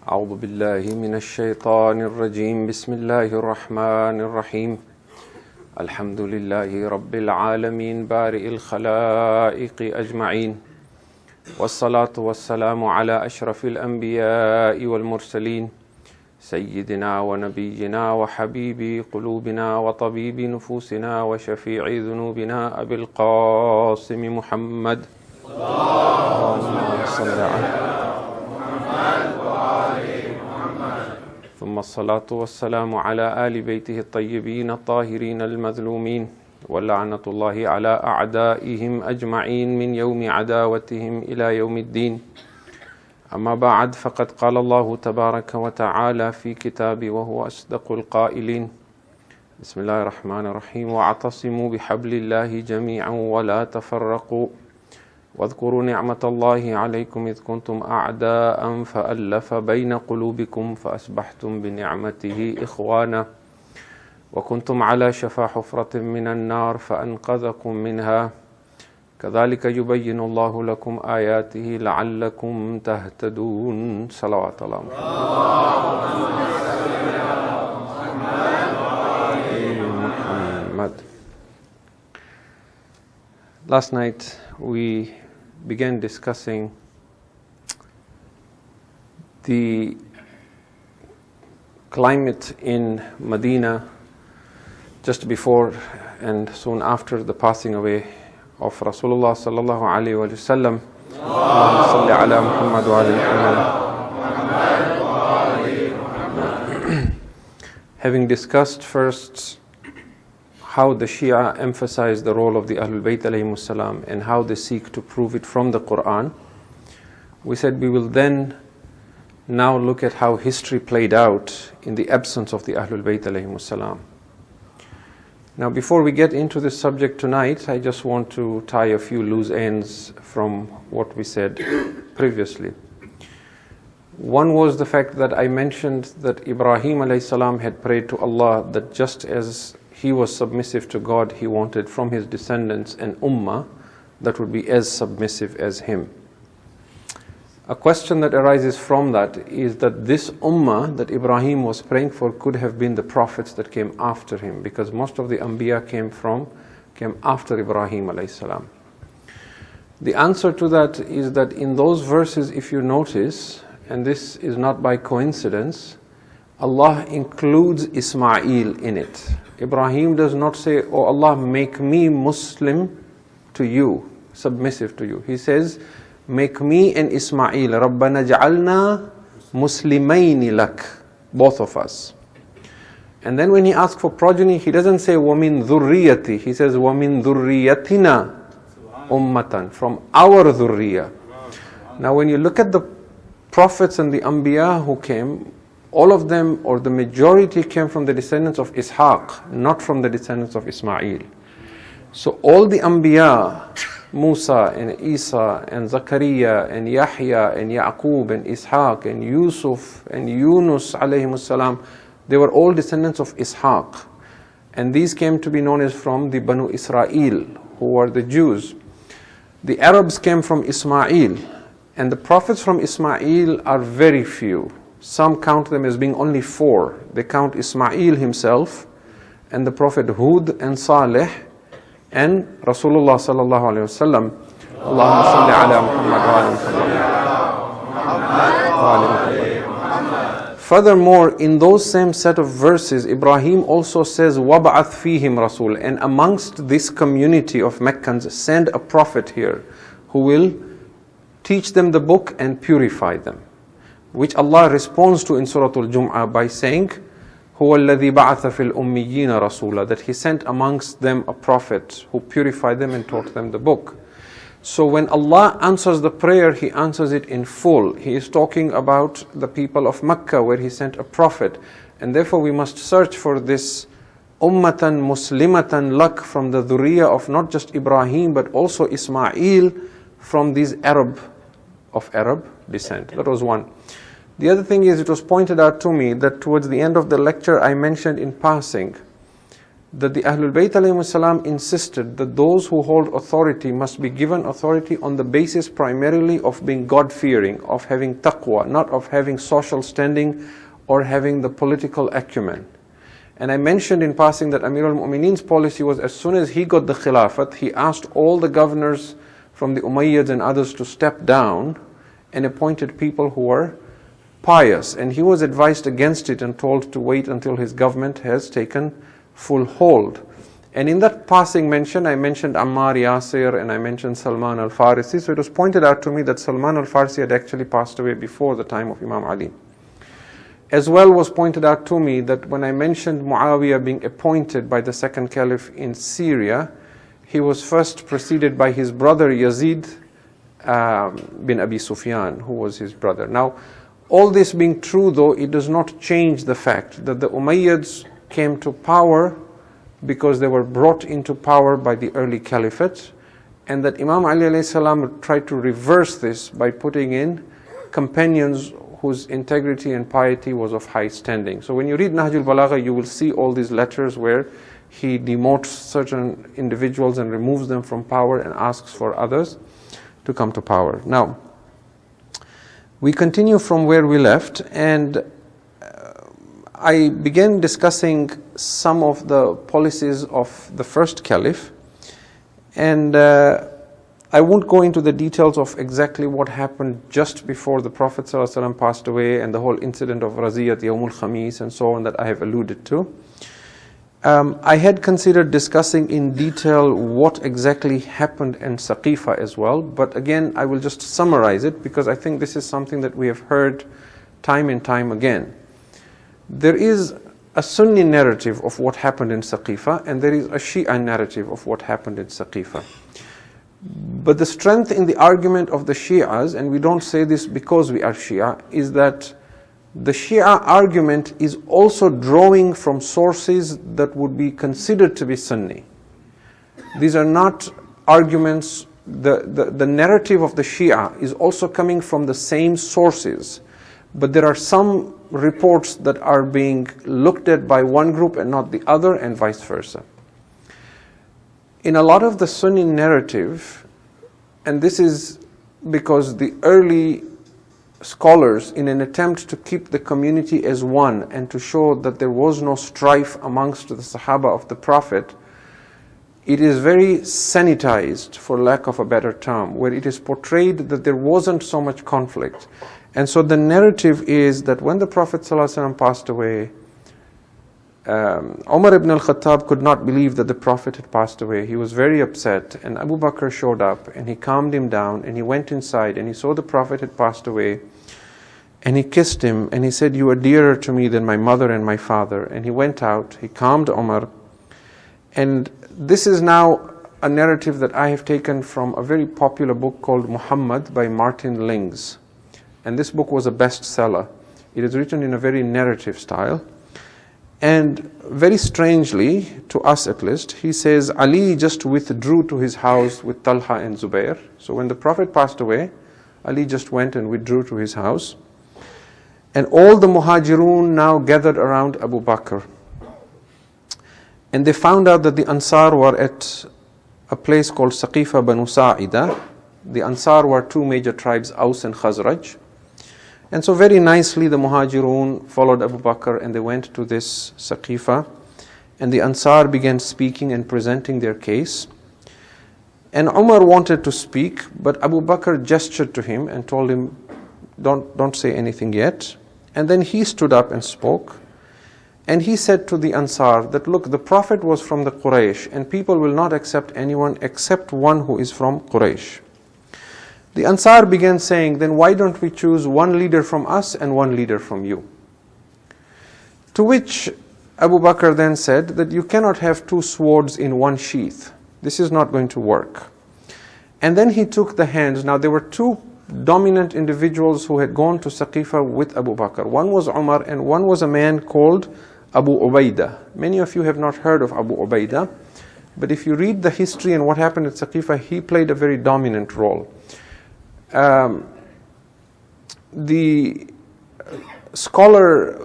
أعوذ بالله من الشيطان الرجيم بسم الله الرحمن الرحيم الحمد لله رب العالمين بارئ الخلائق أجمعين والصلاة والسلام على أشرف الأنبياء والمرسلين سيدنا ونبينا وحبيب قلوبنا وطبيب نفوسنا وشفيع ذنوبنا أبي القاسم محمد اللهم صل على ثم الصلاة والسلام على آل بيته الطيبين الطاهرين المظلومين ولعنة الله على أعدائهم أجمعين من يوم عداوتهم إلى يوم الدين أما بعد فقد قال الله تبارك وتعالى في كتابه وهو أصدق القائلين بسم الله الرحمن الرحيم واعتصموا بحبل الله جميعا ولا تفرقوا واذكروا نعمة الله عليكم إذ كنتم أعداء فألف بين قلوبكم فأصبحتم بنعمته إخوانا وكنتم على شفا حفرة من النار فأنقذكم منها كذلك يبين الله لكم آياته لعلكم تهتدون صلوات الله محمد. Last night we began discussing the climate in Madīnah just before and soon after the passing away of Rasulullah sallallahu alaihi wasallam. Allahumma salli ala Muhammad wa ali Muhammad. Having discussed first how the Shia emphasize the role of the Ahlul Bayt alayhimus salam and how they seek to prove it from the Quran, we said we will then now look at how history played out in the absence of the Ahlul Bayt alayhimus salam. Now before we get into this subject tonight, I just want to tie a few loose ends from what we said previously. One was the fact that I mentioned that Ibrahim alayhi salam had prayed to Allah that just as he was submissive to God, he wanted from his descendants an ummah that would be as submissive as him. A question that arises from that is that this ummah that Ibrahim was praying for could have been the prophets that came after him, because most of the Anbiya came after Ibrahim alayhi salam. The answer to that is that in those verses, if you notice, and this is not by coincidence, Allah includes Ismail in it. Ibrahim does not say, "Oh Allah, make me Muslim to you, submissive to you." He says, "Make me and Ismail, Rabbana ja'alna muslimayni lak," both of us. And then when he asks for progeny, he doesn't say وَمِن ذُرِّيَّتِي, he says وَمِن ذُرِّيَّتِنَا ummatan, from our dhurriya. Now when you look at the prophets and the Anbiya who came, all of them, or the majority, came from the descendants of Ishaq, not from the descendants of Ismail. So all the Anbiya, Musa and Isa and Zakaria and Yahya and Yaqub and Ishaq and Yusuf and Yunus alayhimus salam, they were all descendants of Ishaq. And these came to be known as from the Banu Israel, who were the Jews. The Arabs came from Ismail, and the prophets from Ismail are very few. Some count them as being only 4. They count Ismail himself and the Prophet Hud and Saleh and Rasulullah sallallahu alaihi wasallam. Allahumma salli ala Muhammad wa ali. Furthermore, in those same set of verses, Ibrahim also says, وَبَعَثْ فِيهِمْ رَسُولٍ, and amongst this community of Meccans, send a prophet here who will teach them the book and purify them. Which Allah responds to in Surah Al-Jum'ah by saying, هُوَ الَّذِي بَعَثَ فِي الْأُمِّيِّينَ رَسُولًا, that He sent amongst them a prophet who purified them and taught them the book. So when Allah answers the prayer, He answers it in full. He is talking about the people of Mecca where He sent a prophet. And therefore we must search for this ummatan muslimatan lak from the dhurriya of not just Ibrahim but also Ismail from these Arab descent. That was one. The other thing is, it was pointed out to me that towards the end of the lecture I mentioned in passing that the Ahlul Bayt alayhimus salam insisted that those who hold authority must be given authority on the basis primarily of being God-fearing, of having taqwa, not of having social standing or having the political acumen. And I mentioned in passing that Amir al-Mu'mineen's policy was, as soon as he got the Khilafat, he asked all the governors from the Umayyads and others to step down and appointed people who were pious. And he was advised against it and told to wait until his government has taken full hold. And in that passing mention, I mentioned Ammar Yasir and I mentioned Salman al-Farisi. So it was pointed out to me that Salman al-Farisi had actually passed away before the time of Imam Ali. As well was pointed out to me that when I mentioned Muawiyah being appointed by the second Caliph in Syria, he was first preceded by his brother Yazid bin Abi Sufyan, who was his brother. Now, all this being true though, it does not change the fact that the Umayyads came to power because they were brought into power by the early Caliphate, and that Imam Ali alayhi salam tried to reverse this by putting in companions whose integrity and piety was of high standing. So when you read Nahjul Balagha, you will see all these letters where he demotes certain individuals and removes them from power and asks for others to come to power. Now, we continue from where we left, and I began discussing some of the policies of the first Caliph, and I won't go into the details of exactly what happened just before the Prophet ﷺ passed away and the whole incident of Raziyat Yawmul Khamis and so on that I have alluded to. I had considered discussing in detail what exactly happened in Saqīfa as well, but again I will just summarize it because I think this is something that we have heard time and time again. There is a Sunni narrative of what happened in Saqīfa and there is a Shia narrative of what happened in Saqīfa. But the strength in the argument of the Shias, and we don't say this because we are Shia, is that the Shia argument is also drawing from sources that would be considered to be Sunni. These are not arguments, the narrative of the Shia is also coming from the same sources, but there are some reports that are being looked at by one group and not the other, and vice versa. In a lot of the Sunni narrative, and this is because the early scholars, in an attempt to keep the community as one and to show that there was no strife amongst the Sahaba of the Prophet, it is very sanitized, for lack of a better term, where it is portrayed that there wasn't so much conflict. And so the narrative is that when the Prophet ﷺ passed away, Umar ibn al-Khattab could not believe that the Prophet had passed away. He was very upset, and Abu Bakr showed up and he calmed him down and he went inside and he saw the Prophet had passed away and he kissed him and he said, "You are dearer to me than my mother and my father." And he went out, he calmed Umar. And this is now a narrative that I have taken from a very popular book called Muhammad by Martin Lings. And this book was a bestseller. It is written in a very narrative style. And very strangely, to us at least, he says Ali just withdrew to his house with Talha and Zubair. So when the Prophet passed away, Ali just went and withdrew to his house. And all the Muhajirun now gathered around Abu Bakr. And they found out that the Ansar were at a place called Saqīfa Banu Sa'ida. The Ansar were two major tribes, Aus and Khazraj. And so very nicely the Muhajirun followed Abu Bakr and they went to this Saqīfa, and the Ansar began speaking and presenting their case. And Umar wanted to speak, but Abu Bakr gestured to him and told him, don't say anything yet. And then he stood up and spoke. And he said to the Ansar that, look, the Prophet was from the Quraysh and people will not accept anyone except one who is from Quraysh. The Ansar began saying, then why don't we choose one leader from us and one leader from you? To which Abu Bakr then said that you cannot have two swords in one sheath. This is not going to work. And then he took the hands. Now there were two dominant individuals who had gone to Saqīfa with Abu Bakr. One was Umar and one was a man called Abu Ubaidah. Many of you have not heard of Abu Ubaidah, but if you read the history and what happened at Saqīfa, he played a very dominant role. The scholar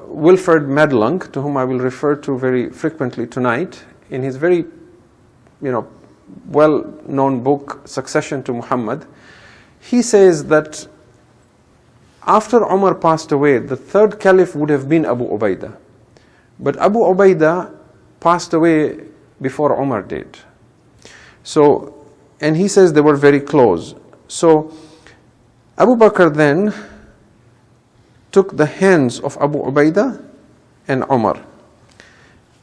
Wilfred Medlung, to whom I will refer to very frequently tonight, in his very, well-known book, Succession to Muhammad, he says that after Umar passed away, the third Caliph would have been Abu Ubaidah. But Abu Ubaidah passed away before Umar did. So, and he says they were very close. So, Abu Bakr then took the hands of Abu Ubaidah and Umar.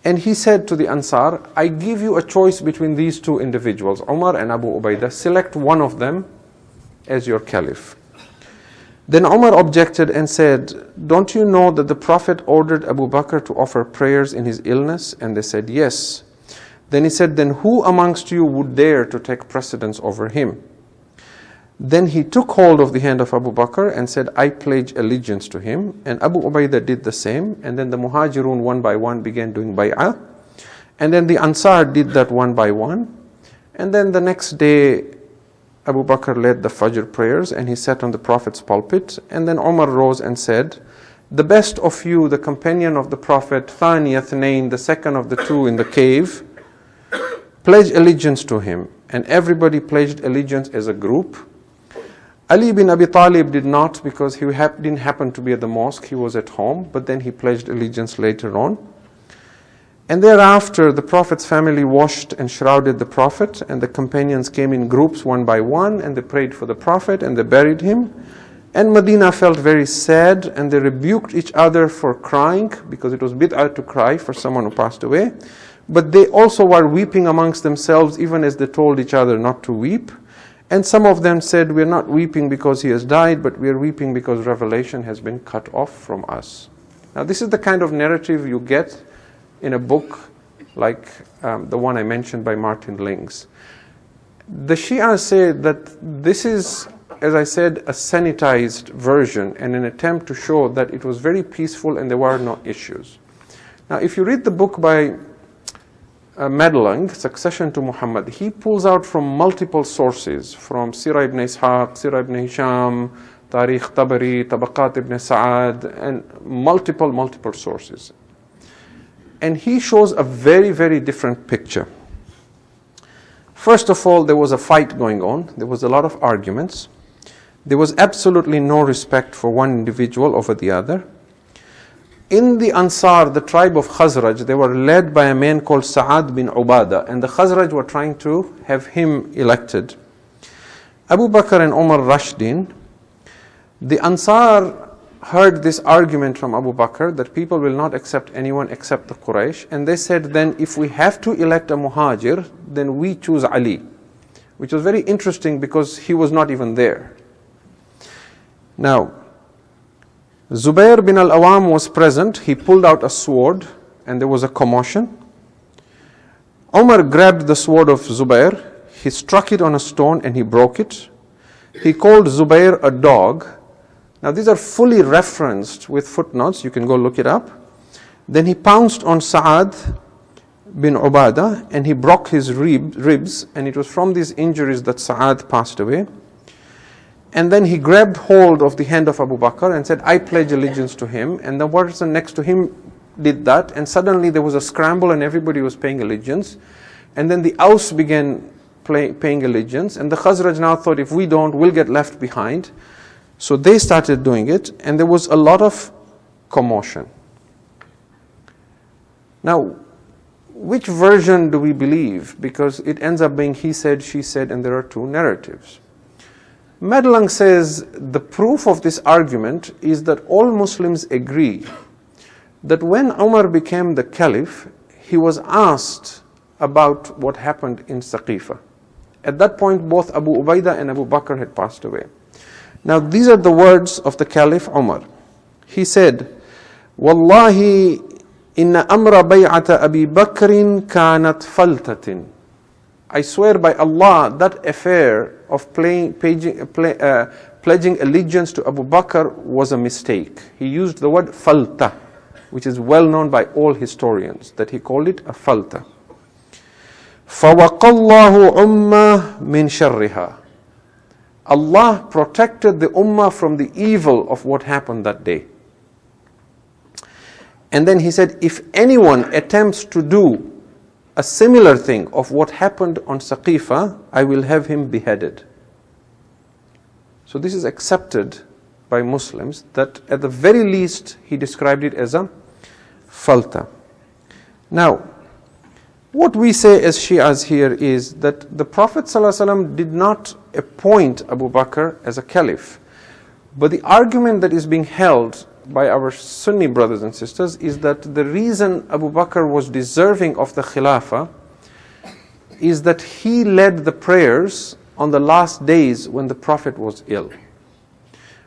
And he said to the Ansar, I give you a choice between these two individuals, Umar and Abu Ubaidah. Select one of them as your Caliph. Then Umar objected and said, don't you know that the Prophet ordered Abu Bakr to offer prayers in his illness? And they said, yes. Then he said, then who amongst you would dare to take precedence over him? Then he took hold of the hand of Abu Bakr and said, I pledge allegiance to him. And Abu Ubaidah did the same. And then the Muhajirun one by one began doing bay'ah. And then the Ansar did that one by one. And then the next day, Abu Bakr led the Fajr prayers and he sat on the Prophet's pulpit. And then Umar rose and said, the best of you, the companion of the Prophet, Thani Athnain, the second of the two in the cave, pledge allegiance to him. And everybody pledged allegiance as a group. Ali bin Abi Talib did not, because he didn't happen to be at the mosque, he was at home, but then he pledged allegiance later on. And thereafter, the Prophet's family washed and shrouded the Prophet, and the companions came in groups one by one, and they prayed for the Prophet, and they buried him. And Madīnah felt very sad, and they rebuked each other for crying, because it was bid'ah to cry for someone who passed away. But they also were weeping amongst themselves, even as they told each other not to weep. And some of them said, we are not weeping because he has died, but we are weeping because revelation has been cut off from us. Now this is the kind of narrative you get in a book like the one I mentioned by Martin Lings. The Shia say that this is, as I said, a sanitized version and an attempt to show that it was very peaceful and there were no issues. Now if you read the book by Medlung, Succession to Muhammad, he pulls out from multiple sources, from Sirah ibn Ishaq, Sirah ibn Hisham, Tarikh Tabari, Tabaqat ibn Sa'ad, and multiple sources. And he shows a very, very different picture. First of all, there was a fight going on. There was a lot of arguments. There was absolutely no respect for one individual over the other. In the Ansar, the tribe of Khazraj, they were led by a man called Sa'ad bin Ubadah, and the Khazraj were trying to have him elected. Abu Bakr and Umar rushed in. The Ansar heard this argument from Abu Bakr that people will not accept anyone except the Quraysh, and they said, then if we have to elect a Muhajir, then we choose Ali, which was very interesting because he was not even there. Now, Zubair bin al-Awam was present. He pulled out a sword and there was a commotion. Umar grabbed the sword of Zubair. He struck it on a stone and he broke it. He called Zubair a dog. Now these are fully referenced with footnotes. You can go look it up. Then he pounced on Sa'ad bin Ubadah and he broke his ribs, and it was from these injuries that Sa'ad passed away. And then he grabbed hold of the hand of Abu Bakr and said, I pledge allegiance to him. And the person next to him did that. And suddenly there was a scramble and everybody was paying allegiance. And then the Aus began paying allegiance. And the Khazraj now thought, if we don't, we'll get left behind. So they started doing it. And there was a lot of commotion. Now, which version do we believe? Because it ends up being he said, she said, and there are two narratives. Medlung says the proof of this argument is that all Muslims agree that when Umar became the Caliph, he was asked about what happened in Saqīfa. At that point, both Abu Ubaidah and Abu Bakr had passed away. Now, these are the words of the Caliph Umar. He said, Wallahi inna amra bay'ata Abi Bakrin kanat faltatin. I swear by Allah, that affair of pledging allegiance to Abu Bakr was a mistake. He used the word falta, which is well known by all historians, that he called it a falta. فَوَقَ اللَّهُ أُمَّةً مِنْ شَرِّهَا. Allah protected the ummah from the evil of what happened that day. And then he said, if anyone attempts to do a similar thing of what happened on Saqīfa, I will have him beheaded. So this is accepted by Muslims, that at the very least he described it as a falta. Now, what we say as Shias here is that the Prophet ﷺ did not appoint Abu Bakr as a Caliph. But the argument that is being held by our Sunni brothers and sisters is that the reason Abu Bakr was deserving of the Khilafah is that he led the prayers on the last days when the Prophet was ill.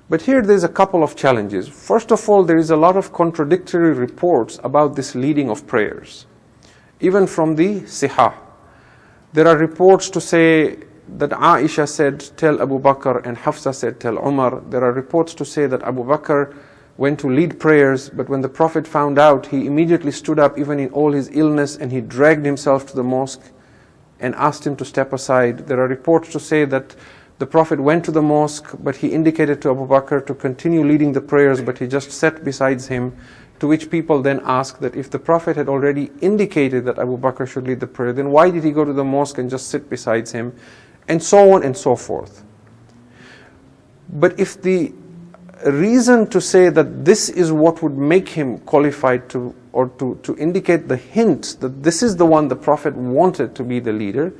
But here there's a couple of challenges. First of all, there is a lot of contradictory reports about this leading of prayers. Even from the Sihah. There are reports to say that Aisha said, tell Abu Bakr, and Hafsa said, tell Umar. There are reports to say that Abu Bakr went to lead prayers, but when the Prophet found out, he immediately stood up even in all his illness, and he dragged himself to the mosque and asked him to step aside. There are reports to say that the Prophet went to the mosque, but he indicated to Abu Bakr to continue leading the prayers, but he just sat beside him, to which people then ask that if the Prophet had already indicated that Abu Bakr should lead the prayer, then why did he go to the mosque and just sit beside him, and so on and so forth. But if the reason to say that this is what would make him qualified to, or to indicate the hint that this is the one the Prophet wanted to be the leader,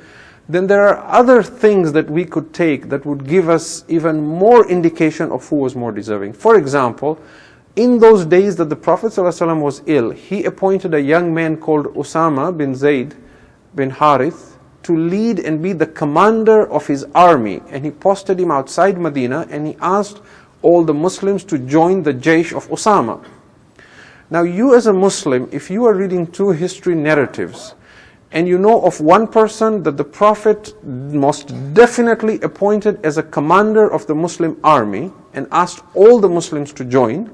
then there are other things that we could take that would give us even more indication of who was more deserving. For example, in those days that the Prophet ﷺ was ill, he appointed a young man called Usama bin Zayd bin Harith to lead and be the commander of his army. And he posted him outside Madīnah, and he asked all the Muslims to join the Jaysh of Usama. Now you as a Muslim, if you are reading two history narratives, and you know of one person that the Prophet most definitely appointed as a commander of the Muslim army and asked all the Muslims to join,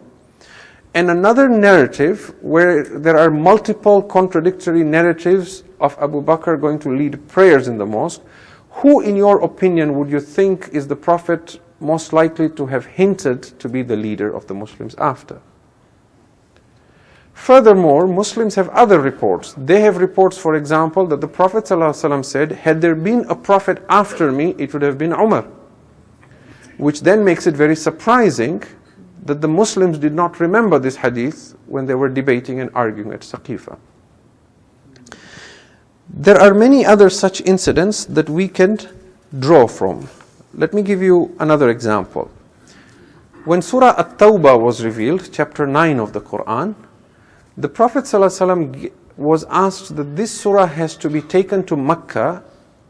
and another narrative where there are multiple contradictory narratives of Abu Bakr going to lead prayers in the mosque, who in your opinion would you think is the Prophet most likely to have hinted to be the leader of the Muslims after? Furthermore, Muslims have other reports. They have reports, for example, that the Prophet ﷺ said, had there been a Prophet after me, it would have been Umar. Which then makes it very surprising that the Muslims did not remember this hadith when they were debating and arguing at Saqīfa. There are many other such incidents that we can draw from. Let me give you another example. When Surah At-Tawbah was revealed, chapter 9 of the Quran, the Prophet ﷺ was asked that this surah has to be taken to Mecca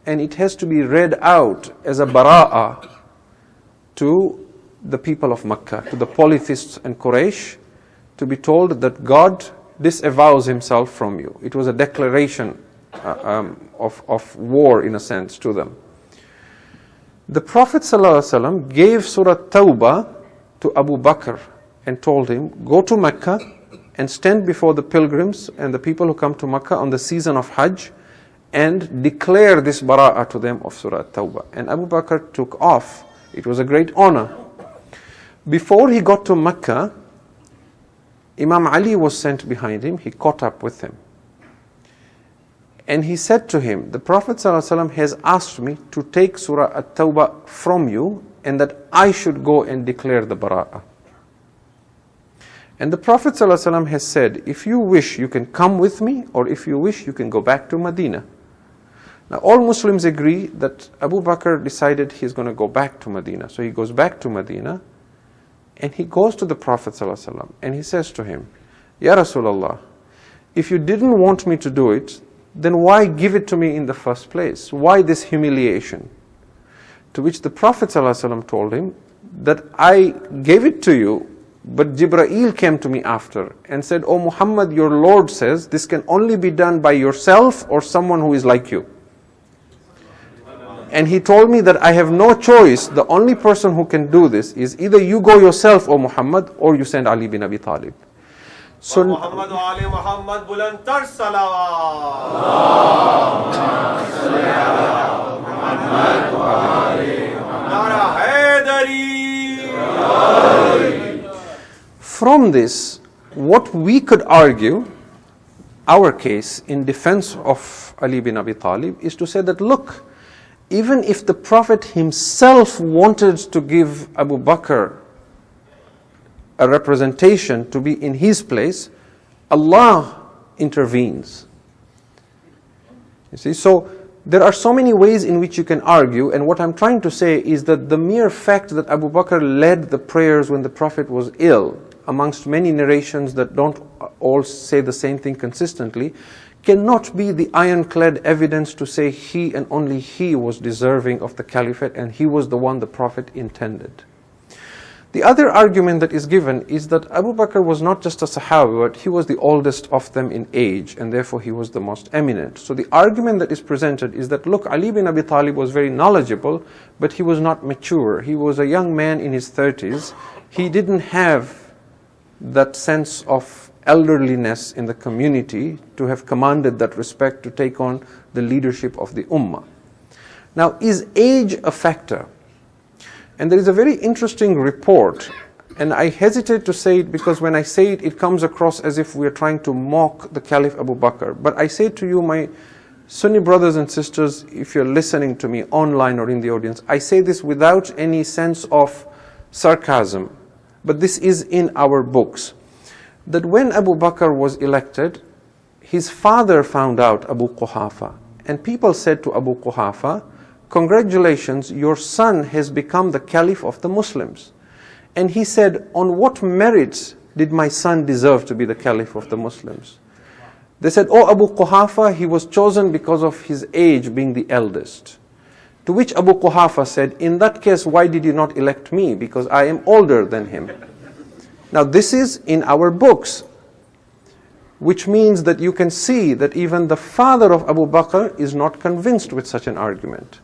and it has to be read out as a bara'ah to the people of Mecca, to the polytheists and Quraysh, to be told that God disavows himself from you. It was a declaration of war, in a sense, to them. The Prophet ﷺ gave Surah Tawbah to Abu Bakr and told him, go to Mecca and stand before the pilgrims and the people who come to Mecca on the season of Hajj and declare this bara'ah to them of Surah Tawbah. And Abu Bakr took off. It was a great honor. Before he got to Mecca, Imam Ali was sent behind him. He caught up with him. And he said to him, the Prophet ﷺ has asked me to take Surah At-Tawbah from you and that I should go and declare the bara'ah. And the Prophet ﷺ has said, if you wish, you can come with me, or if you wish, you can go back to Madīnah. Now all Muslims agree that Abu Bakr decided he's going to go back to Madīnah. So he goes back to Madīnah, and he goes to the Prophet ﷺ, and he says to him, Ya Rasulullah, if you didn't want me to do it, then why give it to me in the first place? Why this humiliation? To which the Prophet ﷺ told him that I gave it to you, but Jibreel came to me after and said, "O Muhammad, your Lord says this can only be done by yourself or someone who is like you. And he told me that I have no choice. The only person who can do this is either you go yourself, O Muhammad, or you send Ali bin Abi Talib." So Muhammad wa Ali Muhammad bulantar salawat. From this, what we could argue, our case in defense of Ali bin Abi Talib, is to say that, look, even if the Prophet himself wanted to give Abu Bakr a representation to be in his place, Allah intervenes. You see, so there are so many ways in which you can argue, and what I'm trying to say is that the mere fact that Abu Bakr led the prayers when the Prophet was ill, amongst many narrations that don't all say the same thing consistently, cannot be the ironclad evidence to say he and only he was deserving of the caliphate and he was the one the Prophet intended. The other argument that is given is that Abu Bakr was not just a Sahaba, but he was the oldest of them in age, and therefore he was the most eminent. So the argument that is presented is that, look, Ali bin Abi Talib was very knowledgeable, but he was not mature. He was a young man in his 30s. He didn't have that sense of elderliness in the community to have commanded that respect to take on the leadership of the Ummah. Now, is age a factor? And there is a very interesting report, and I hesitate to say it because when I say it, it comes across as if we are trying to mock the Caliph Abu Bakr. But I say to you, my Sunni brothers and sisters, if you're listening to me online or in the audience, I say this without any sense of sarcasm, but this is in our books, that when Abu Bakr was elected, his father found out, Abu Quhafa, and people said to Abu Quhafa, congratulations, your son has become the Caliph of the Muslims. And he said, on what merits did my son deserve to be the Caliph of the Muslims? They said, oh, Abu Quhafa, he was chosen because of his age being the eldest. To which Abu Quhafa said, in that case, why did you not elect me? Because I am older than him. Now this is in our books, which means that you can see that even the father of Abu Bakr is not convinced with such an argument.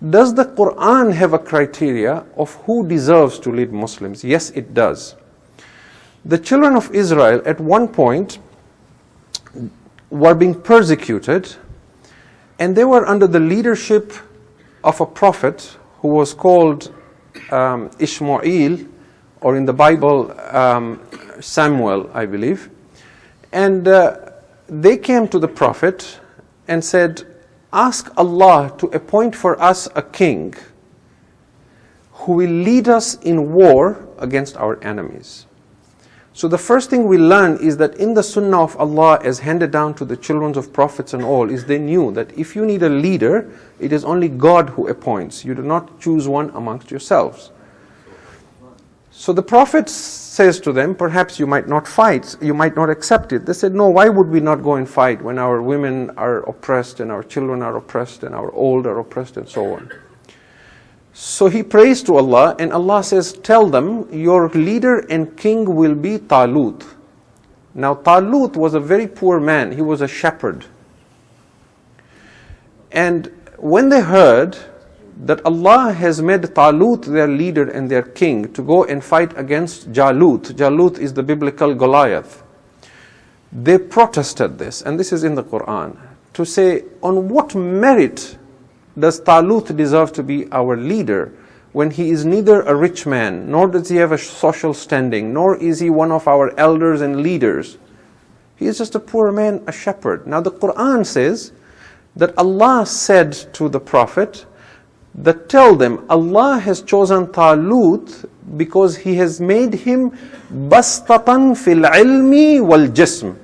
Does the Quran have a criteria of who deserves to lead Muslims? Yes, it does. The children of Israel at one point were being persecuted, and they were under the leadership of a prophet who was called Ishmael, or in the Bible, Samuel, I believe. And they came to the prophet and said, ask Allah to appoint for us a king who will lead us in war against our enemies. So the first thing we learn is that in the Sunnah of Allah, as handed down to the children of prophets and all, is they knew that if you need a leader, it is only God who appoints. You do not choose one amongst yourselves. So the Prophet says to them, perhaps you might not fight, you might not accept it. They said, no, why would we not go and fight when our women are oppressed and our children are oppressed and our old are oppressed and so on. So he prays to Allah, and Allah says, tell them, your leader and king will be Talut. Now Talut was a very poor man, he was a shepherd. And when they heard that Allah has made Talut their leader and their king to go and fight against Jalut. Jalut is the biblical Goliath. They protested this, and this is in the Quran, to say, on what merit does Talut deserve to be our leader when he is neither a rich man, nor does he have a social standing, nor is he one of our elders and leaders. He is just a poor man, a shepherd. Now the Quran says that Allah said to the Prophet, that tell them Allah has chosen Talut because he has made him bastatan fil ilmi wal jism.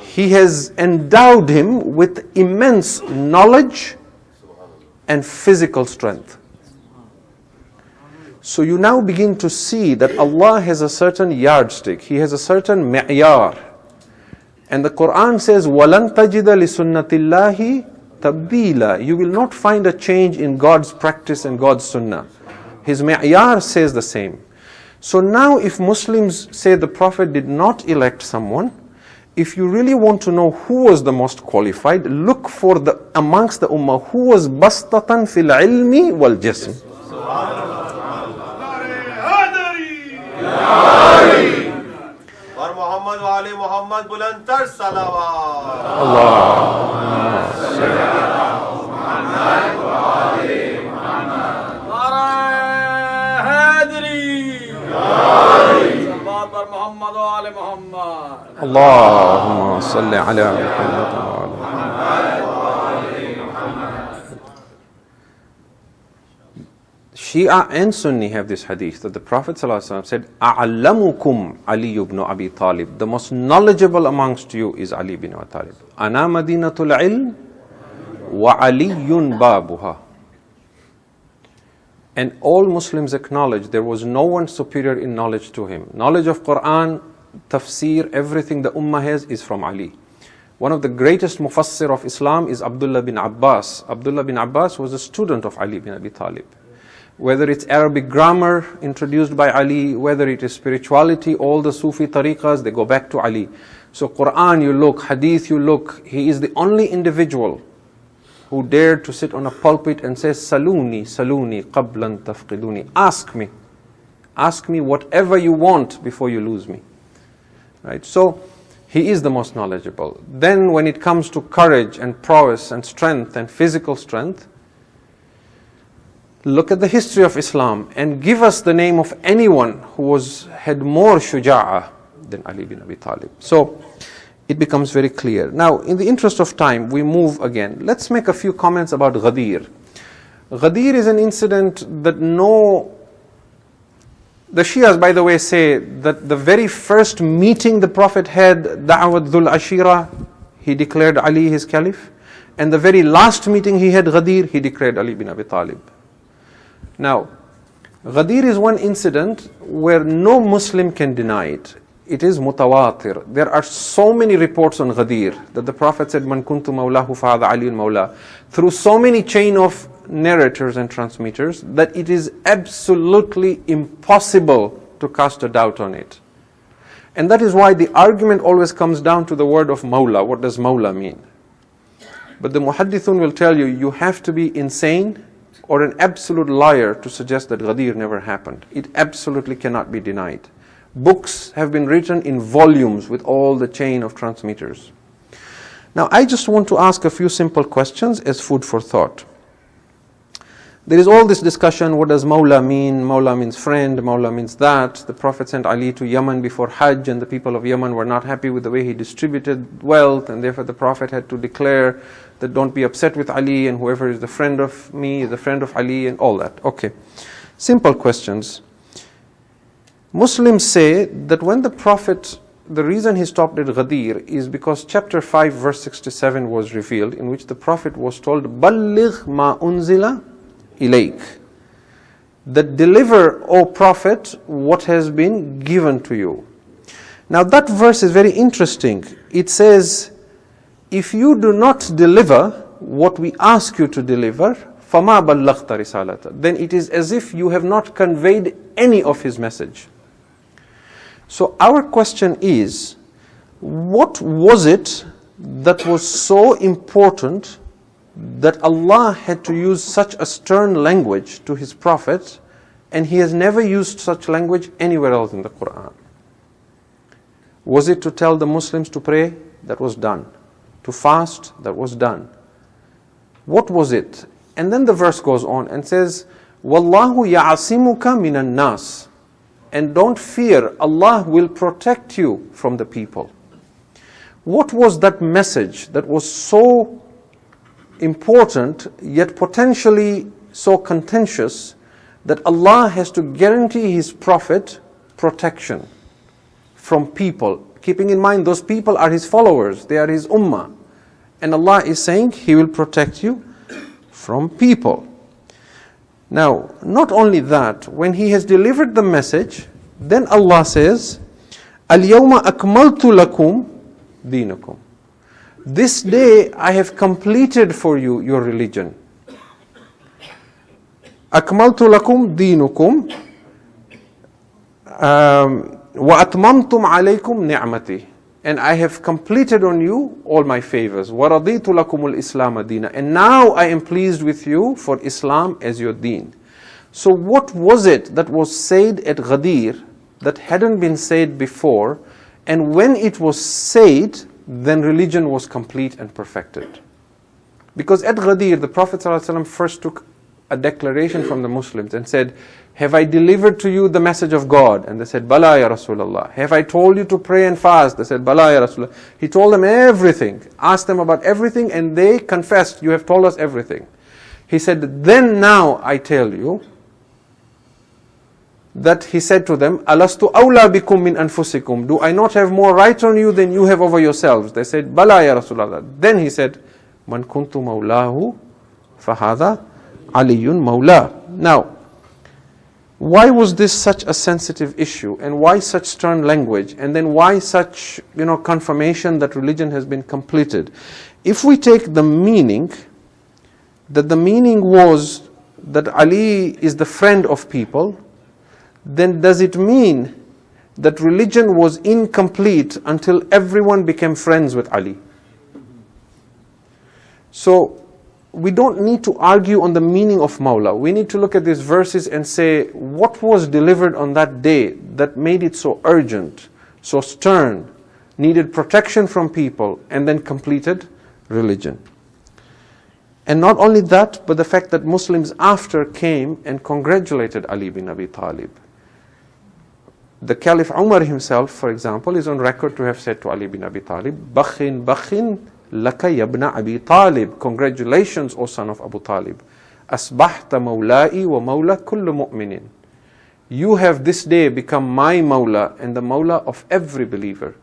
He has endowed him with immense knowledge and physical strength. So you now begin to see that Allah has a certain yardstick. He has a certain mi'yar. And the Quran says, وَلَن تَجِدَ لِسُنَّةِ اللَّهِ tabdila. You will not find a change in God's practice and God's sunnah. His mi'yar says the same. So now if Muslims say the Prophet did not elect someone, if you really want to know who was the most qualified, look for the amongst the ummah who was bastatan fil ilmi wal jism. Muhammad wa ali Muhammad bulantar salawat. Allah. Muhammad wa ali Muhammad. Hadri. bar Muhammad wa ali Muhammad. Allahumma salli ala Muhammad wa ala Muhammad. Shia and Sunni have this hadith that the Prophet ﷺ said, "A'lamukum Ali ibn Abi Talib." The most knowledgeable amongst you is Ali ibn Abi Talib. Ana Madīnatul ilm wa Aliyun babuha. And all Muslims acknowledge there was no one superior in knowledge to him. Knowledge of Quran, tafsir, everything the Ummah has is from Ali. One of the greatest mufassir of Islam is Abdullah bin Abbas. Abdullah bin Abbas was a student of Ali bin Abi Talib. Whether it's Arabic grammar introduced by Ali, whether it is spirituality, all the Sufi tariqas, they go back to Ali. So Quran you look, Hadith you look, he is the only individual who dared to sit on a pulpit and say, Saluni, Saluni, qablan tafqiduni. Ask me whatever you want before you lose me. Right? So, he is the most knowledgeable. Then when it comes to courage and prowess and strength and physical strength, look at the history of Islam and give us the name of anyone who had more shuja'ah than Ali bin Abi Talib. So, it becomes very clear. Now, in the interest of time, we move again. Let's make a few comments about Ghadīr. Ghadīr is an incident that the Shias, by the way, say that the very first meeting the Prophet had, Da'wat Dhul Ashira, he declared Ali his Caliph. And the very last meeting he had, Ghadīr, he declared Ali bin Abi Talib. Now, Ghadīr is one incident where no Muslim can deny it. It is mutawatir. There are so many reports on Ghadīr that the Prophet said, Man kuntu mawlahu fa'adha aliyun mawla. Through so many chain of narrators and transmitters that it is absolutely impossible to cast a doubt on it. And that is why the argument always comes down to the word of Mawla. What does Mawla mean? But the Muhaddithun will tell you, you have to be insane or an absolute liar to suggest that Ghadīr never happened. It absolutely cannot be denied. Books have been written in volumes with all the chain of transmitters. Now, I just want to ask a few simple questions as food for thought. There is all this discussion, what does Mawla mean? Mawla means friend, Mawla means that. The Prophet sent Ali to Yemen before Hajj, and the people of Yemen were not happy with the way he distributed wealth, and therefore the Prophet had to declare that don't be upset with Ali, and whoever is the friend of me is the friend of Ali, and all that. Okay, simple questions. Muslims say that when the Prophet, the reason he stopped at Ghadīr is because chapter 5 verse 67 was revealed, in which the Prophet was told, Balligh ma unzila ilayk, that deliver, O Prophet, what has been given to you. Now that verse is very interesting. It says, if you do not deliver what we ask you to deliver, فَمَا بَلَّغْتَ رِسَالَةً, then it is as if you have not conveyed any of his message. So our question is, what was it that was so important that Allah had to use such a stern language to his Prophet, and he has never used such language anywhere else in the Quran? Was it to tell the Muslims to pray? That was done. To fast? That was done. What was it? And then the verse goes on and says, Wallahu ya'asimuka minan nas. And don't fear, Allah will protect you from the people. What was that message that was so important, yet potentially so contentious, that Allah has to guarantee his Prophet protection from people, keeping in mind those people are his followers, they are his ummah. And Allah is saying he will protect you from people. Now, not only that, when he has delivered the message, then Allah says, Al-yawma akmaltu lakum dinakum. This day I have completed for you your religion. Akmaltu lakum dinukum wa atmamtum alaykum ni'mati. And I have completed on you all my favors. Wa raditu lakumul Islam deena. And now I am pleased with you for Islam as your deen. So what was it that was said at Ghadīr that hadn't been said before? And when it was said, then religion was complete and perfected. Because at Ghadīr, the Prophet ﷺ first took a declaration from the Muslims and said, have I delivered to you the message of God? And they said, Bala ya Rasulullah. Have I told you to pray and fast? They said, Bala ya Rasulullah. He told them everything, asked them about everything, and they confessed, you have told us everything. He said, then now I tell you that he said to them, Alastu awla bikum min anfusikum. Do I not have more right on you than you have over yourselves? They said, Bala ya Rasulullah. Then he said, Man kuntu mawlahu fahada aliyun mawla. Now, why was this such a sensitive issue, and why such stern language, and then why such, confirmation that religion has been completed? If we take the meaning, that the meaning was that Ali is the friend of people, then does it mean that religion was incomplete until everyone became friends with Ali? So, we don't need to argue on the meaning of Mawla. We need to look at these verses and say, what was delivered on that day that made it so urgent, so stern, needed protection from people, and then completed religion? And not only that, but the fact that Muslims after came and congratulated Ali bin Abi Talib. The Caliph Umar himself, for example, is on record to have said to Ali bin Abi Talib, Bakhin, Bakhin, Laka yabna Abi Talib. Congratulations, O son of Abu Talib. Asbahta mawla'i wa mawla kullu mu'minin. You have this day become my mawla and the mawla of every believer.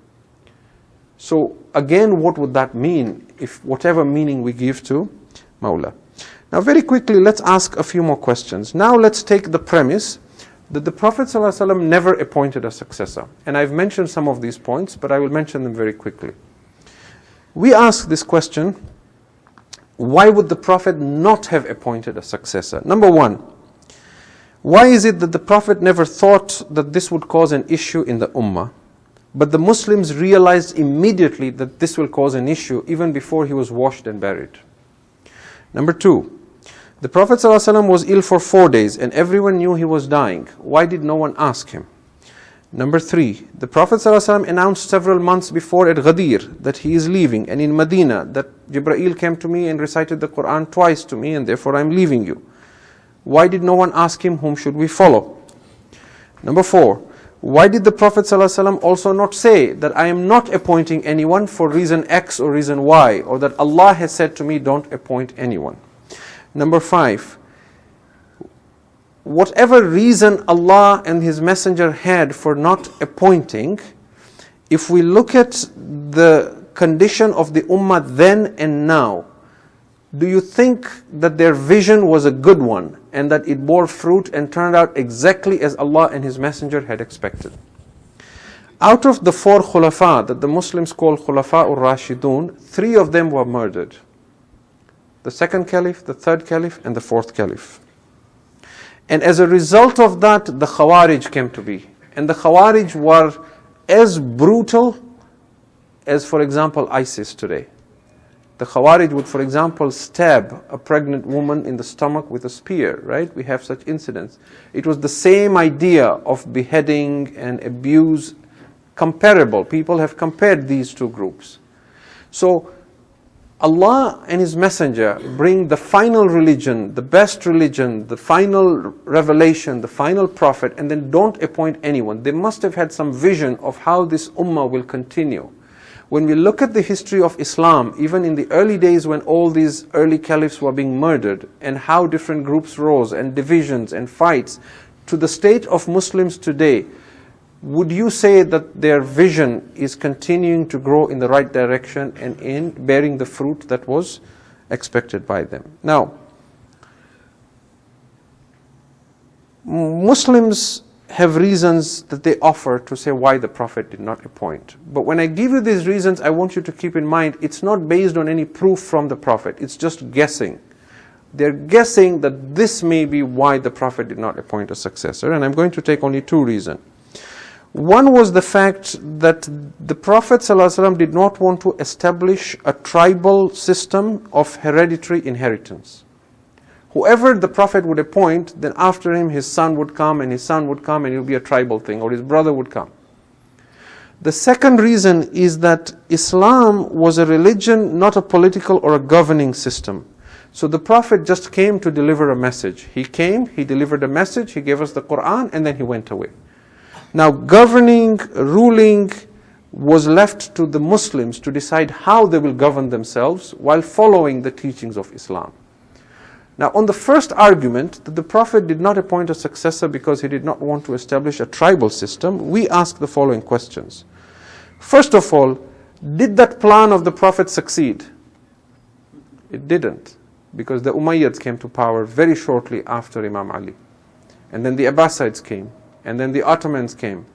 So again, what would that mean, if whatever meaning we give to mawla? Now very quickly, let's ask a few more questions. Now let's take the premise that the Prophet ﷺ never appointed a successor. And I've mentioned some of these points, but I will mention them very quickly. We ask this question, why would the Prophet not have appointed a successor? Number one, why is it that the Prophet never thought that this would cause an issue in the Ummah, but the Muslims realized immediately that this will cause an issue even before he was washed and buried? Number two, the Prophet ﷺ was ill for 4 days and everyone knew he was dying. Why did no one ask him? Number three, the Prophet ﷺ announced several months before at Ghadīr that he is leaving, and in Madīnah that Jibreel came to me and recited the Quran twice to me, and therefore I'm leaving you. Why did no one ask him, whom should we follow? Number four, why did the Prophet ﷺ also not say that I am not appointing anyone for reason X or reason Y, or that Allah has said to me don't appoint anyone? Number five, whatever reason Allah and His Messenger had for not appointing, if we look at the condition of the Ummah then and now, do you think that their vision was a good one and that it bore fruit and turned out exactly as Allah and His Messenger had expected? Out of the 4 Khulafa that the Muslims call Khulafa ur-Rashidun, 3 of them were murdered. The 2nd Caliph, the 3rd Caliph, and the 4th Caliph. And as a result of that, the Khawarij came to be. And the Khawarij were as brutal as, for example, ISIS today. The Khawarij would, for example, stab a pregnant woman in the stomach with a spear, right? We have such incidents. It was the same idea of beheading and abuse, comparable. People have compared these two groups. So, Allah and His Messenger bring the final religion, the best religion, the final revelation, the final prophet, and then don't appoint anyone. They must have had some vision of how this ummah will continue. When we look at the history of Islam, even in the early days when all these early caliphs were being murdered, and how different groups rose, and divisions and fights, to the state of Muslims today, would you say that their vision is continuing to grow in the right direction and in bearing the fruit that was expected by them? Now, Muslims have reasons that they offer to say why the Prophet did not appoint. But when I give you these reasons, I want you to keep in mind, it's not based on any proof from the Prophet. It's just guessing. They're guessing that this may be why the Prophet did not appoint a successor. And I'm going to take only 2 reasons. One was the fact that the Prophet ﷺ did not want to establish a tribal system of hereditary inheritance. Whoever the Prophet would appoint, then after him his son would come, and his son would come, and it would be a tribal thing, or his brother would come. The second reason is that Islam was a religion, not a political or a governing system. So the Prophet just came to deliver a message. He came, he delivered a message, he gave us the Quran, and then he went away. Now governing, ruling was left to the Muslims to decide how they will govern themselves while following the teachings of Islam. Now on the first argument, that the Prophet did not appoint a successor because he did not want to establish a tribal system, we ask the following questions. First of all, did that plan of the Prophet succeed? It didn't, because the Umayyads came to power very shortly after Imam Ali. And then the Abbasids came, and then the Ottomans came.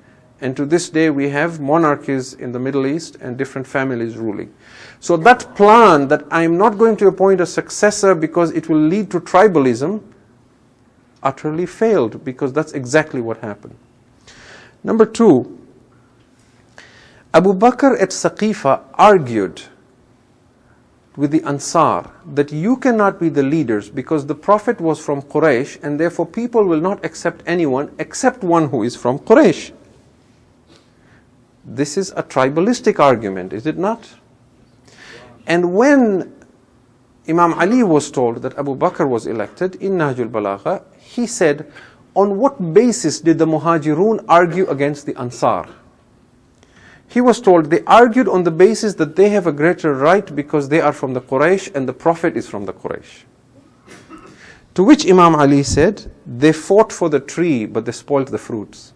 And to this day we have monarchies in the Middle East and different families ruling. So that plan that I am not going to appoint a successor because it will lead to tribalism utterly failed, because that's exactly what happened. Number two, Abu Bakr at Saqīfa argued with the Ansar that you cannot be the leaders because the Prophet was from Quraysh and therefore people will not accept anyone except one who is from Quraysh. This is a tribalistic argument, is it not? And when Imam Ali was told that Abu Bakr was elected in Nahjul Balagha, he said, on what basis did the Muhajirun argue against the Ansar? He was told they argued on the basis that they have a greater right because they are from the Quraysh and the Prophet is from the Quraysh. To which Imam Ali said, they fought for the tree but they spoiled the fruits.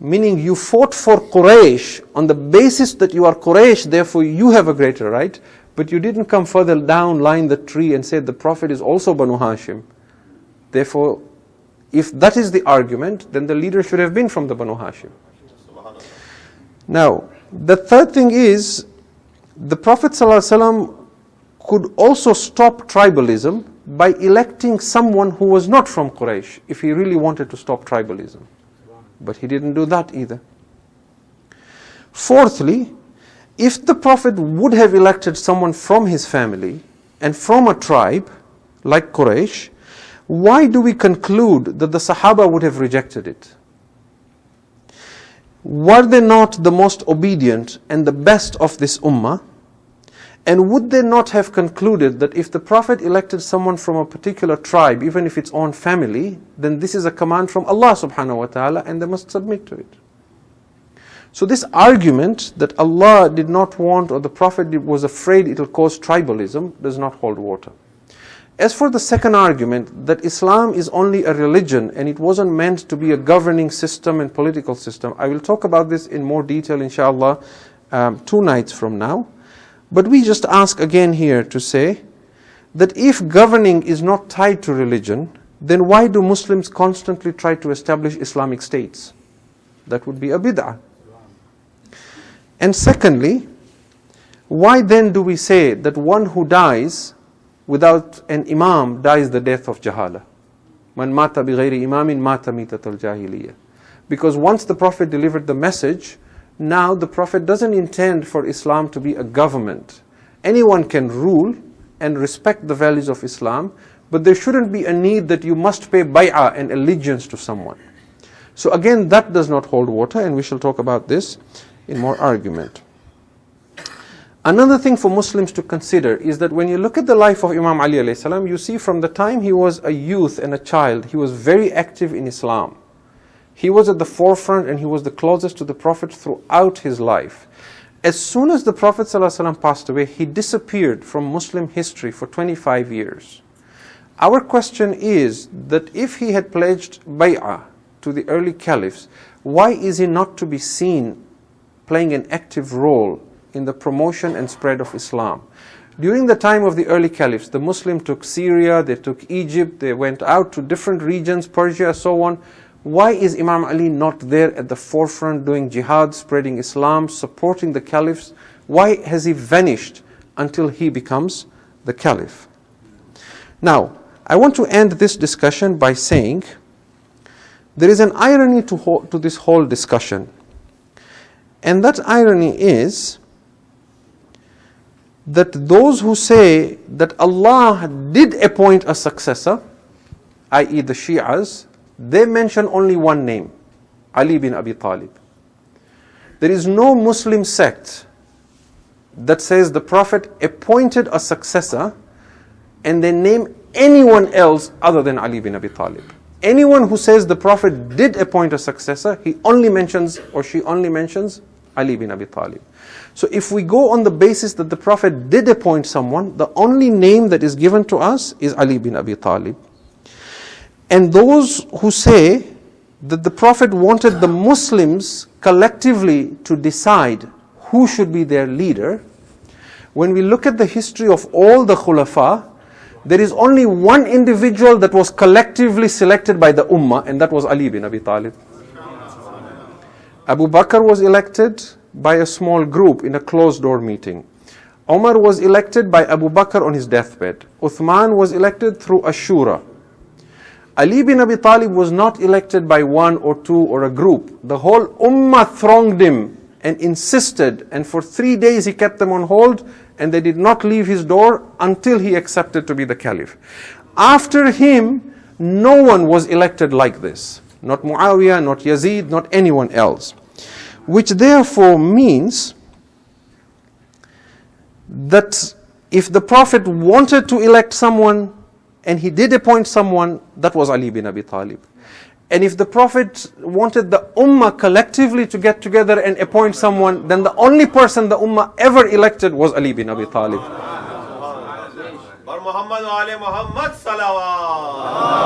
Meaning you fought for Quraysh on the basis that you are Quraysh, therefore you have a greater right, but you didn't come further down, line the tree and say the Prophet is also Banu Hashim. Therefore, if that is the argument, then the leader should have been from the Banu Hashim. Now, the third thing is, the Prophet ﷺ could also stop tribalism by electing someone who was not from Quraysh, if he really wanted to stop tribalism. But he didn't do that either. Fourthly, if the Prophet would have elected someone from his family and from a tribe, like Quraysh, why do we conclude that the Sahaba would have rejected it? Were they not the most obedient and the best of this ummah? And would they not have concluded that if the Prophet elected someone from a particular tribe, even if it's own family, then this is a command from Allah subhanahu wa ta'ala and they must submit to it? So this argument that Allah did not want or the Prophet was afraid it will cause tribalism does not hold water. As for the second argument, that Islam is only a religion and it wasn't meant to be a governing system and political system, I will talk about this in more detail inshallah 2 nights from now. But we just ask again here to say that if governing is not tied to religion, then why do Muslims constantly try to establish Islamic states? That would be a bid'ah. And secondly, why then do we say that one who dies without an imam dies the death of jahala? Man mata bighayri imamin mata mitatal jahiliyyah. Because once the Prophet delivered the message, now the Prophet doesn't intend for Islam to be a government. Anyone can rule and respect the values of Islam, but there shouldn't be a need that you must pay bay'ah and allegiance to someone. So again, that does not hold water, and we shall talk about this in more argument. Another thing for Muslims to consider is that when you look at the life of Imam Ali alayhi salam, you see from the time he was a youth and a child, he was very active in Islam. He was at the forefront and he was the closest to the Prophet throughout his life. As soon as the Prophet ﷺ passed away, he disappeared from Muslim history for 25 years. Our question is that if he had pledged bay'ah to the early Caliphs, why is he not to be seen playing an active role in the promotion and spread of Islam? During the time of the early Caliphs, the Muslims took Syria, they took Egypt, they went out to different regions, Persia, so on. Why is Imam Ali not there at the forefront doing jihad, spreading Islam, supporting the Caliphs? Why has he vanished until he becomes the Caliph? Now, I want to end this discussion by saying there is an irony to this whole discussion. And that irony is that those who say that Allah did appoint a successor, i.e. the Shi'as, they mention only one name, Ali bin Abi Talib. There is no Muslim sect that says the Prophet appointed a successor and they name anyone else other than Ali bin Abi Talib. Anyone who says the Prophet did appoint a successor, he only mentions or she only mentions Ali bin Abi Talib. So if we go on the basis that the Prophet did appoint someone, the only name that is given to us is Ali bin Abi Talib. And those who say that the Prophet wanted the Muslims collectively to decide who should be their leader, when we look at the history of all the Khulafa, there is only one individual that was collectively selected by the Ummah, and that was Ali bin Abi Talib. Abu Bakr was elected by a small group in a closed door meeting. Umar was elected by Abu Bakr on his deathbed. Uthman was elected through a shura. Ali bin Abi Talib was not elected by one or two or a group. The whole Ummah thronged him and insisted, and for 3 days he kept them on hold, and they did not leave his door until he accepted to be the Caliph. After him, no one was elected like this. Not Muawiyah, not Yazid, not anyone else. Which therefore means that if the Prophet wanted to elect someone and he did appoint someone, that was Ali bin Abi Talib. And if the Prophet wanted the Ummah collectively to get together and appoint someone, then the only person the Ummah ever elected was Ali bin Abi Talib. Muhammad wa ali Muhammad salawat.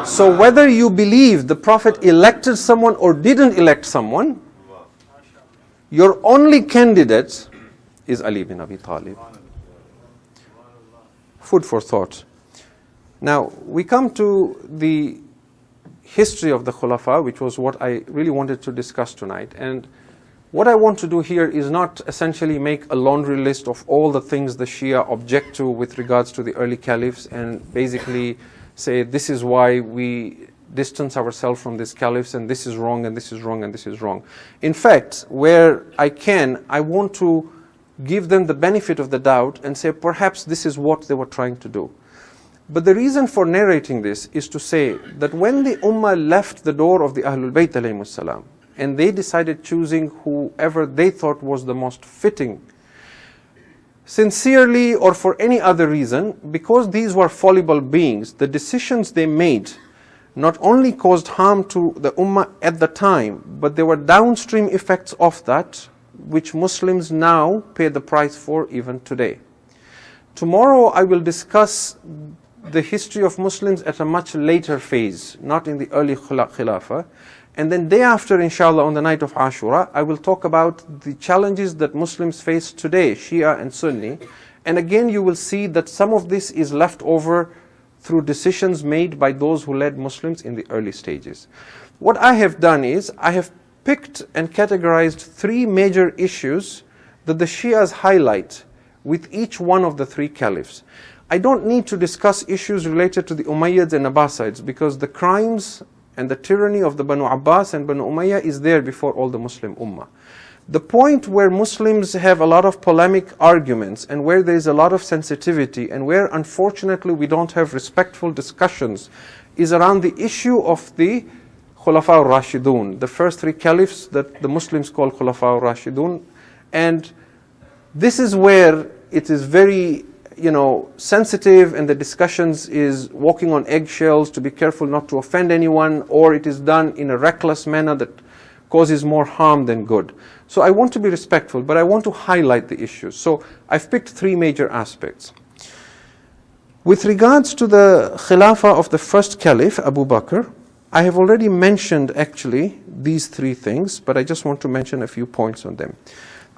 So whether you believe the Prophet elected someone or didn't elect someone, your only candidate is Ali bin Abi Talib. Food for thought. Now, we come to the history of the Khulafa, which was what I really wanted to discuss tonight. And what I want to do here is not essentially make a laundry list of all the things the Shia object to with regards to the early Caliphs and basically say this is why we distance ourselves from these Caliphs and this is wrong and this is wrong and this is wrong. In fact, where I can, I want to give them the benefit of the doubt and say perhaps this is what they were trying to do. But the reason for narrating this is to say that when the Ummah left the door of the Ahlul Bayt alayhimus salam and they decided choosing whoever they thought was the most fitting, sincerely or for any other reason, because these were fallible beings, the decisions they made not only caused harm to the Ummah at the time, but there were downstream effects of that which Muslims now pay the price for even today. Tomorrow I will discuss the history of Muslims at a much later phase, not in the early Khilafah. And then day after, inshallah, on the night of Ashura, I will talk about the challenges that Muslims face today, Shia and Sunni. And again, you will see that some of this is left over through decisions made by those who led Muslims in the early stages. What I have done is, I have picked and categorized 3 major issues that the Shias highlight with each one of the 3 caliphs. I don't need to discuss issues related to the Umayyads and Abbasids because the crimes and the tyranny of the Banu Abbas and Banu Umayyah is there before all the Muslim Ummah. The point where Muslims have a lot of polemic arguments and where there is a lot of sensitivity and where unfortunately we don't have respectful discussions is around the issue of the Khulafa al-Rashidun, the first 3 caliphs that the Muslims call Khulafa al-Rashidun. And this is where it is very, sensitive, and the discussions is walking on eggshells to be careful not to offend anyone, or it is done in a reckless manner that causes more harm than good. So I want to be respectful, but I want to highlight the issues. So I've picked 3 major aspects. With regards to the Khilafah of the first Caliph, Abu Bakr, I have already mentioned actually these 3 things, but I just want to mention a few points on them.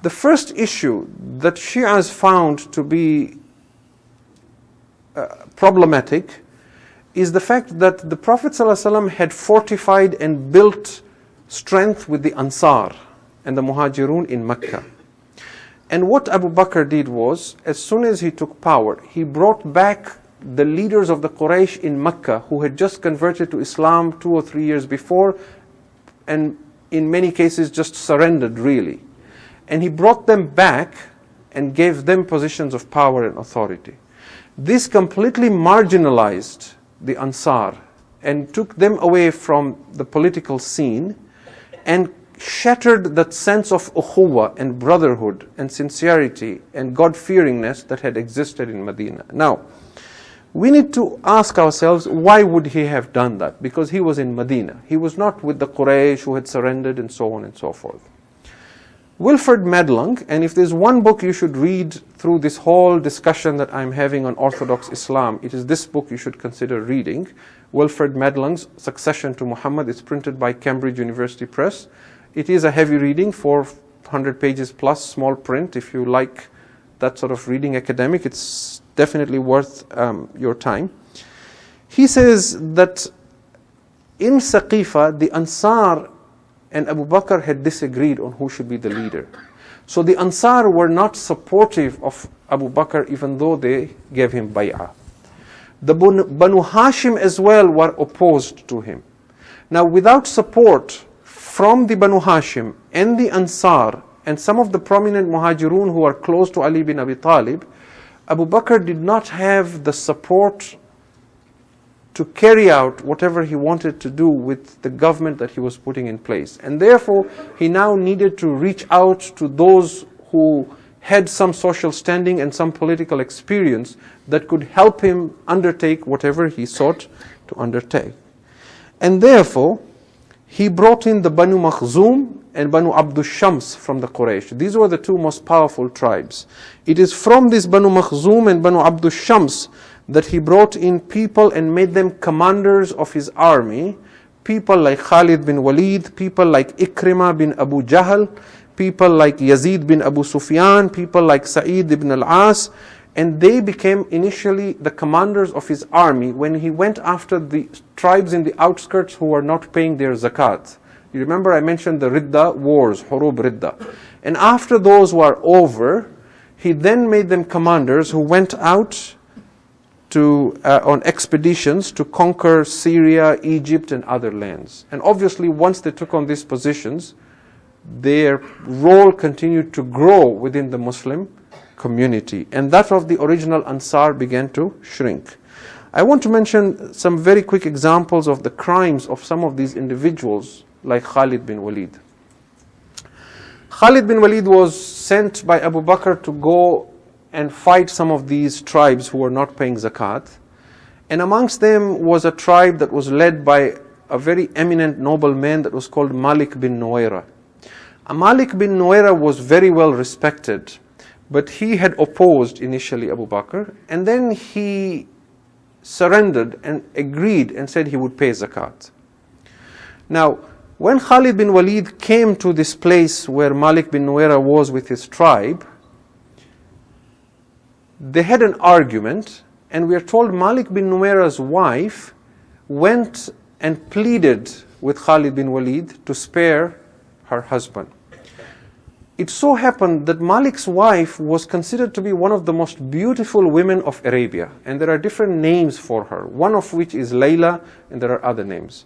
The first issue that Shias found to be problematic is the fact that the Prophet ﷺ had fortified and built strength with the Ansar and the Muhajirun in Mecca. And what Abu Bakr did was, as soon as he took power, he brought back the leaders of the Quraysh in Mecca who had just converted to Islam 2 or 3 years before, and in many cases just surrendered really. And he brought them back and gave them positions of power and authority. This completely marginalized the Ansar and took them away from the political scene and shattered that sense of ukhuwa and brotherhood and sincerity and God-fearingness that had existed in Madinah. Now, we need to ask ourselves, why would he have done that? Because he was in Madinah. He was not with the Quraysh who had surrendered and so on and so forth. Wilfred Medlung, and if there's one book you should read through this whole discussion that I'm having on Orthodox Islam, it is this book you should consider reading. Wilfred Medlung's Succession to Muhammad. It's printed by Cambridge University Press. It is a heavy reading, 400 pages plus, small print. If you like that sort of reading academic, it's definitely worth your time. He says that in Saqīfa, the Ansar and Abu Bakr had disagreed on who should be the leader. So the Ansar were not supportive of Abu Bakr even though they gave him bay'ah. The Banu Hashim as well were opposed to him. Now without support from the Banu Hashim and the Ansar and some of the prominent Muhajirun who are close to Ali bin Abi Talib, Abu Bakr did not have the support to carry out whatever he wanted to do with the government that he was putting in place. And therefore, he now needed to reach out to those who had some social standing and some political experience that could help him undertake whatever he sought to undertake. And therefore, he brought in the Banu Makhzum and Banu Abdul Shams from the Quraysh. These were the two most powerful tribes. It is from this Banu Makhzum and Banu Abdul Shams that he brought in people and made them commanders of his army. People like Khalid bin Walid, people like Ikrimah bin Abu Jahl, people like Yazid bin Abu Sufyan, people like Sa'id ibn al-As, and they became initially the commanders of his army when he went after the tribes in the outskirts who were not paying their zakat. You remember I mentioned the Ridda wars, Hurub Ridda. And after those were over, he then made them commanders who went out on expeditions to conquer Syria, Egypt, and other lands. And obviously, once they took on these positions, their role continued to grow within the Muslim community. And that of the original Ansar began to shrink. I want to mention some very quick examples of the crimes of some of these individuals, like Khalid bin Walid. Khalid bin Walid was sent by Abu Bakr to go and fight some of these tribes who were not paying zakat. And amongst them was a tribe that was led by a very eminent noble man that was called Malik bin Nuwaira. Malik bin Nuwaira was very well respected, but he had opposed initially Abu Bakr, and then he surrendered and agreed and said he would pay zakat. Now, when Khalid bin Walid came to this place where Malik bin Nuwaira was with his tribe, they had an argument, and we are told Malik bin Nuwaira's wife went and pleaded with Khalid bin Walid to spare her husband. It so happened that Malik's wife was considered to be one of the most beautiful women of Arabia, and there are different names for her, one of which is Layla, and there are other names.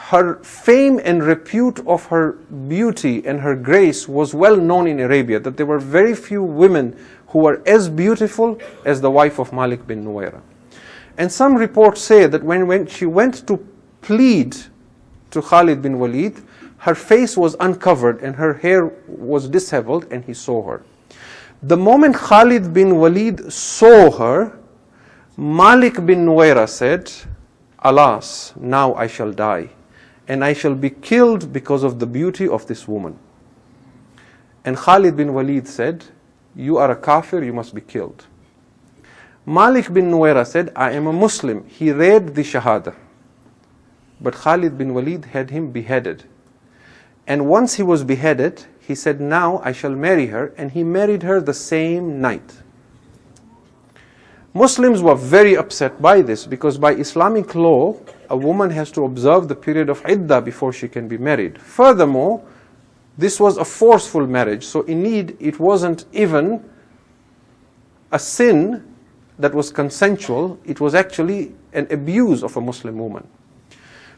Her fame and repute of her beauty and her grace was well known in Arabia, that there were very few women who were as beautiful as the wife of Malik bin Nuwaira. And some reports say that when she went to plead to Khalid bin Walid, her face was uncovered and her hair was disheveled, and he saw her. The moment Khalid bin Walid saw her, Malik bin Nuwaira said, "Alas, now I shall die, and I shall be killed because of the beauty of this woman." And Khalid bin Walid said, "You are a kafir, you must be killed." Malik bin Nuwaira said, "I am a Muslim." He read the Shahada. But Khalid bin Walid had him beheaded. And once he was beheaded, he said, "Now I shall marry her," and he married her the same night. Muslims were very upset by this, because by Islamic law, a woman has to observe the period of iddah before she can be married. Furthermore, this was a forceful marriage, so indeed it wasn't even a sin that was consensual, it was actually an abuse of a Muslim woman.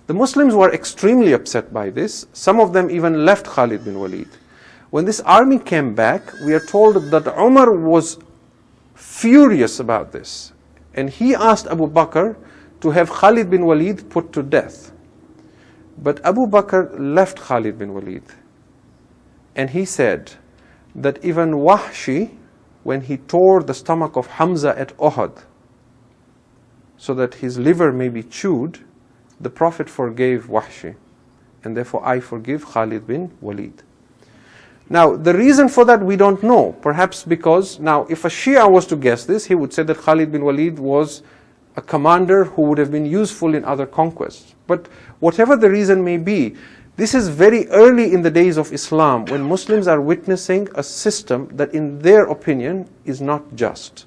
The Muslims were extremely upset by this. Some of them even left Khalid bin Walid. When this army came back, we are told that Umar was furious about this, and he asked Abu Bakr to have Khalid bin Walid put to death. But Abu Bakr left Khalid bin Walid. And he said that even Wahshi, when he tore the stomach of Hamza at Uhud, so that his liver may be chewed, the Prophet forgave Wahshi. And therefore I forgive Khalid bin Walid. Now, the reason for that we don't know. Perhaps because, now, if a Shia was to guess this, he would say that Khalid bin Walid was a commander who would have been useful in other conquests. But whatever the reason may be, this is very early in the days of Islam, when Muslims are witnessing a system that in their opinion is not just.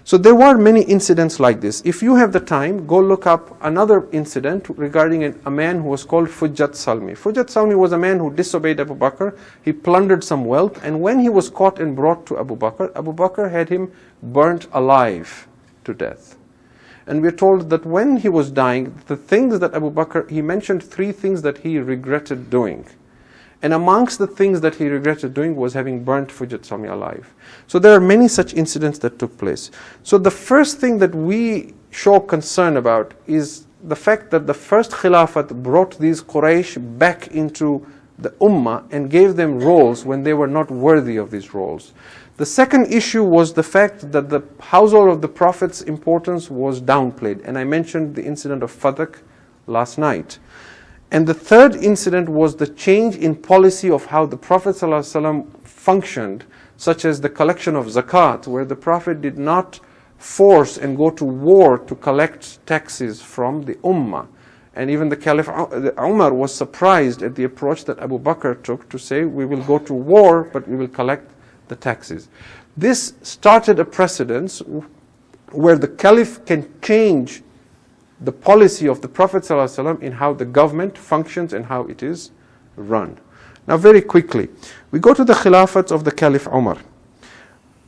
So there were many incidents like this. If you have the time, go look up another incident regarding a man who was called Fujat Salmi. Fujat Salmi was a man who disobeyed Abu Bakr. He plundered some wealth, and when he was caught and brought to Abu Bakr had him burnt alive to death. And we're told that when he was dying, the things that Abu Bakr, he mentioned 3 things that he regretted doing. And amongst the things that he regretted doing was having burnt Fujat Salmi alive. So there are many such incidents that took place. So the first thing that we show concern about is the fact that the first Khilafat brought these Quraysh back into the Ummah and gave them roles when they were not worthy of these roles. The second issue was the fact that the household of the Prophet's importance was downplayed. And I mentioned the incident of Fadak last night. And the third incident was the change in policy of how the Prophet ﷺ functioned, such as the collection of zakat, where the Prophet did not force and go to war to collect taxes from the Ummah. And even the Caliph Umar was surprised at the approach that Abu Bakr took to say, we will go to war, but we will collect the taxes. This started a precedence where the Caliph can change the policy of the Prophet ﷺ in how the government functions and how it is run. Now very quickly, we go to the Khilafat of the Caliph Umar.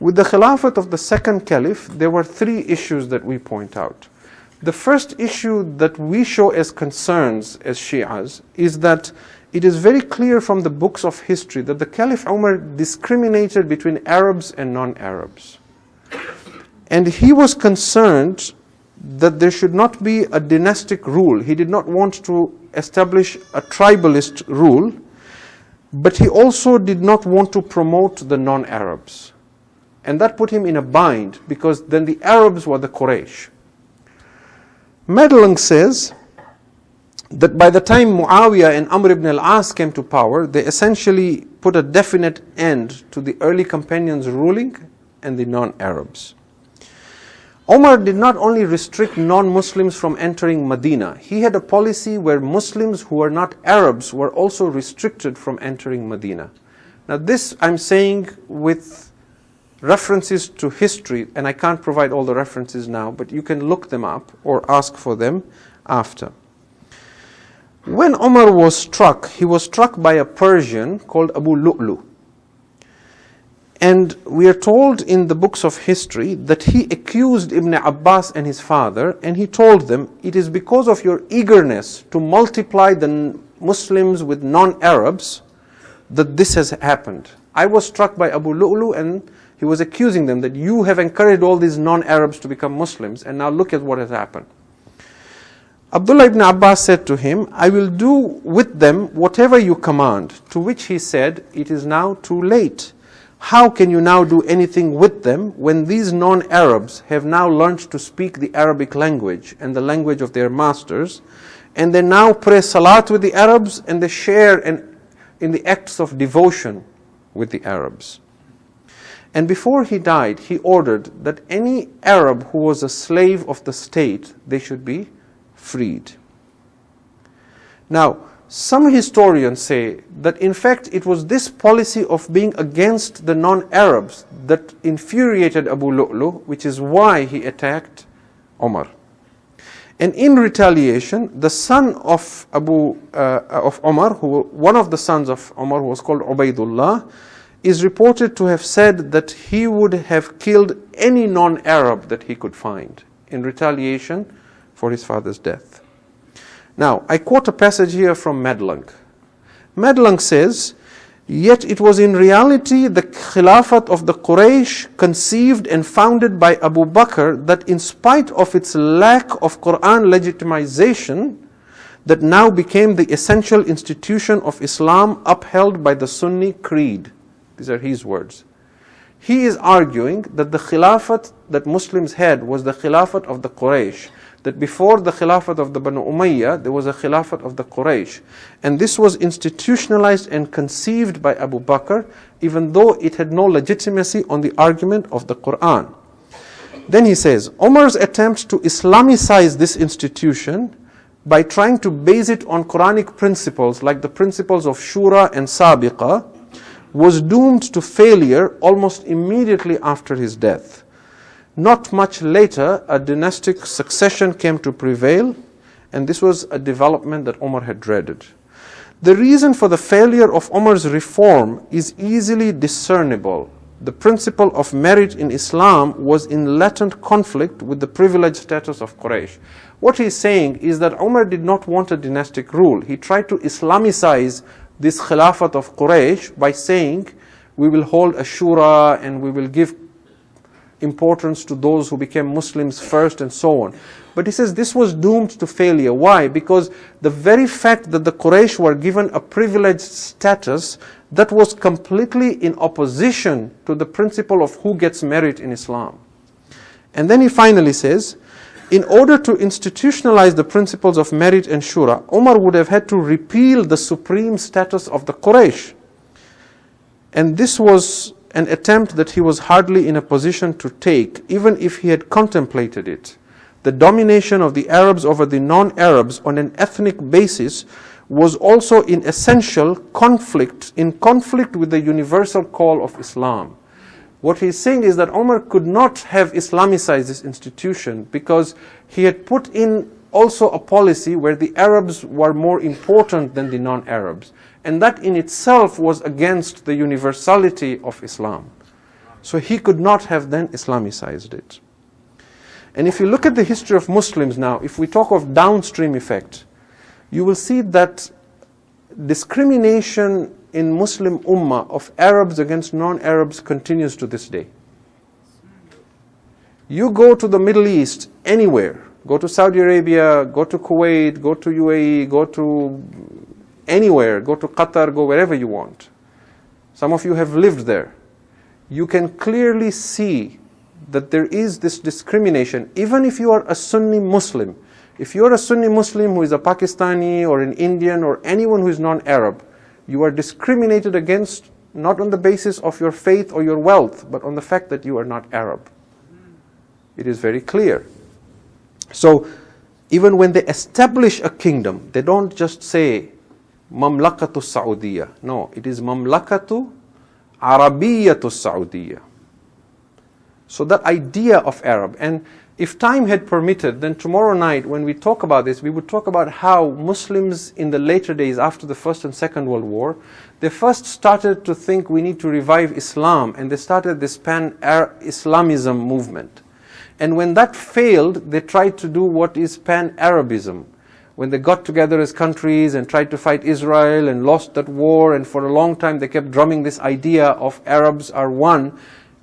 With the Khilafat of the second Caliph, there were 3 issues that we point out. The first issue that we show as concerns as Shias is that it is very clear from the books of history that the Caliph Umar discriminated between Arabs and non-Arabs. And he was concerned that there should not be a dynastic rule. He did not want to establish a tribalist rule, but he also did not want to promote the non-Arabs. And that put him in a bind, because then the Arabs were the Quraysh. Madelung says that by the time Muawiyah and Amr ibn al-As came to power, they essentially put a definite end to the early companions ruling and the non-Arabs. Umar did not only restrict non-Muslims from entering Madīnah, he had a policy where Muslims who were not Arabs were also restricted from entering Madīnah. Now this I'm saying with references to history, and I can't provide all the references now, but you can look them up or ask for them after. When Umar was struck, he was struck by a Persian called Abu Lu'lu. And we are told in the books of history that he accused Ibn Abbas and his father, and he told them, it is because of your eagerness to multiply the Muslims with non-Arabs that this has happened. I was struck by Abu Lu'lu, and he was accusing them that you have encouraged all these non-Arabs to become Muslims, and now look at what has happened. Abdullah ibn Abbas said to him, I will do with them whatever you command. To which he said, it is now too late. How can you now do anything with them when these non-Arabs have now learned to speak the Arabic language and the language of their masters, and they now pray salat with the Arabs, and they share in the acts of devotion with the Arabs. And before he died, he ordered that any Arab who was a slave of the state, they should be freed. Now, some historians say that in fact it was this policy of being against the non-Arabs that infuriated Abu Lu'lu, which is why he attacked Umar. And in retaliation, the son of Umar, one of the sons of Umar, who was called Ubaidullah, is reported to have said that he would have killed any non-Arab that he could find in retaliation for his father's death. Now, I quote a passage here from Madelung. Madelung says, yet it was in reality the Khilafat of the Quraysh conceived and founded by Abu Bakr that in spite of its lack of Quran legitimization, that now became the essential institution of Islam upheld by the Sunni creed. These are his words. He is arguing that the Khilafat that Muslims had was the Khilafat of the Quraysh, that before the Khilafat of the Banu Umayyah, there was a Khilafat of the Quraysh. And this was institutionalized and conceived by Abu Bakr, even though it had no legitimacy on the argument of the Quran. Then he says, Umar's attempt to Islamicize this institution by trying to base it on Quranic principles like the principles of Shura and Sabiqa was doomed to failure almost immediately after his death. Not much later, a dynastic succession came to prevail, and this was a development that Umar had dreaded. The reason for the failure of Umar's reform is easily discernible. The principle of merit in Islam was in latent conflict with the privileged status of Quraysh. What he's saying is that Umar did not want a dynastic rule. He tried to Islamicize this Khilafat of Quraysh by saying, we will hold a shura and we will give importance to those who became Muslims first and so on. But he says this was doomed to failure. Why? Because the very fact that the Quraysh were given a privileged status, that was completely in opposition to the principle of who gets merit in Islam. And then he finally says, in order to institutionalize the principles of merit and shura, Umar would have had to repeal the supreme status of the Quraysh. And this was an attempt that he was hardly in a position to take, even if he had contemplated it. The domination of the Arabs over the non-Arabs on an ethnic basis was also in essential conflict with the universal call of Islam. What he's saying is that Umar could not have Islamicized this institution because he had put in also a policy where the Arabs were more important than the non-Arabs. And that in itself was against the universality of Islam. So he could not have then Islamicized it. And if you look at the history of Muslims now, if we talk of downstream effect, you will see that discrimination in Muslim Ummah of Arabs against non-Arabs continues to this day. You go to the Middle East, anywhere, go to Saudi Arabia, go to Kuwait, go to UAE, go to anywhere, go to Qatar, go wherever you want. Some of you have lived there. You can clearly see that there is this discrimination, even if you are a Sunni Muslim. If you are a Sunni Muslim who is a Pakistani or an Indian or anyone who is non-Arab, you are discriminated against not on the basis of your faith or your wealth, but on the fact that you are not Arab. It is very clear. So, even when they establish a kingdom, they don't just say, Mamlakatu Saudiya. No, it is Mamlakatu Arabiyatu Saudiya. So that idea of Arab, and if time had permitted, then tomorrow night when we talk about this, we would talk about how Muslims in the later days after the First and Second World War, they first started to think we need to revive Islam, and they started this Pan-Islamism movement. And when that failed, they tried to do what is Pan-Arabism. When they got together as countries and tried to fight Israel and lost that war, and for a long time they kept drumming this idea of Arabs are one,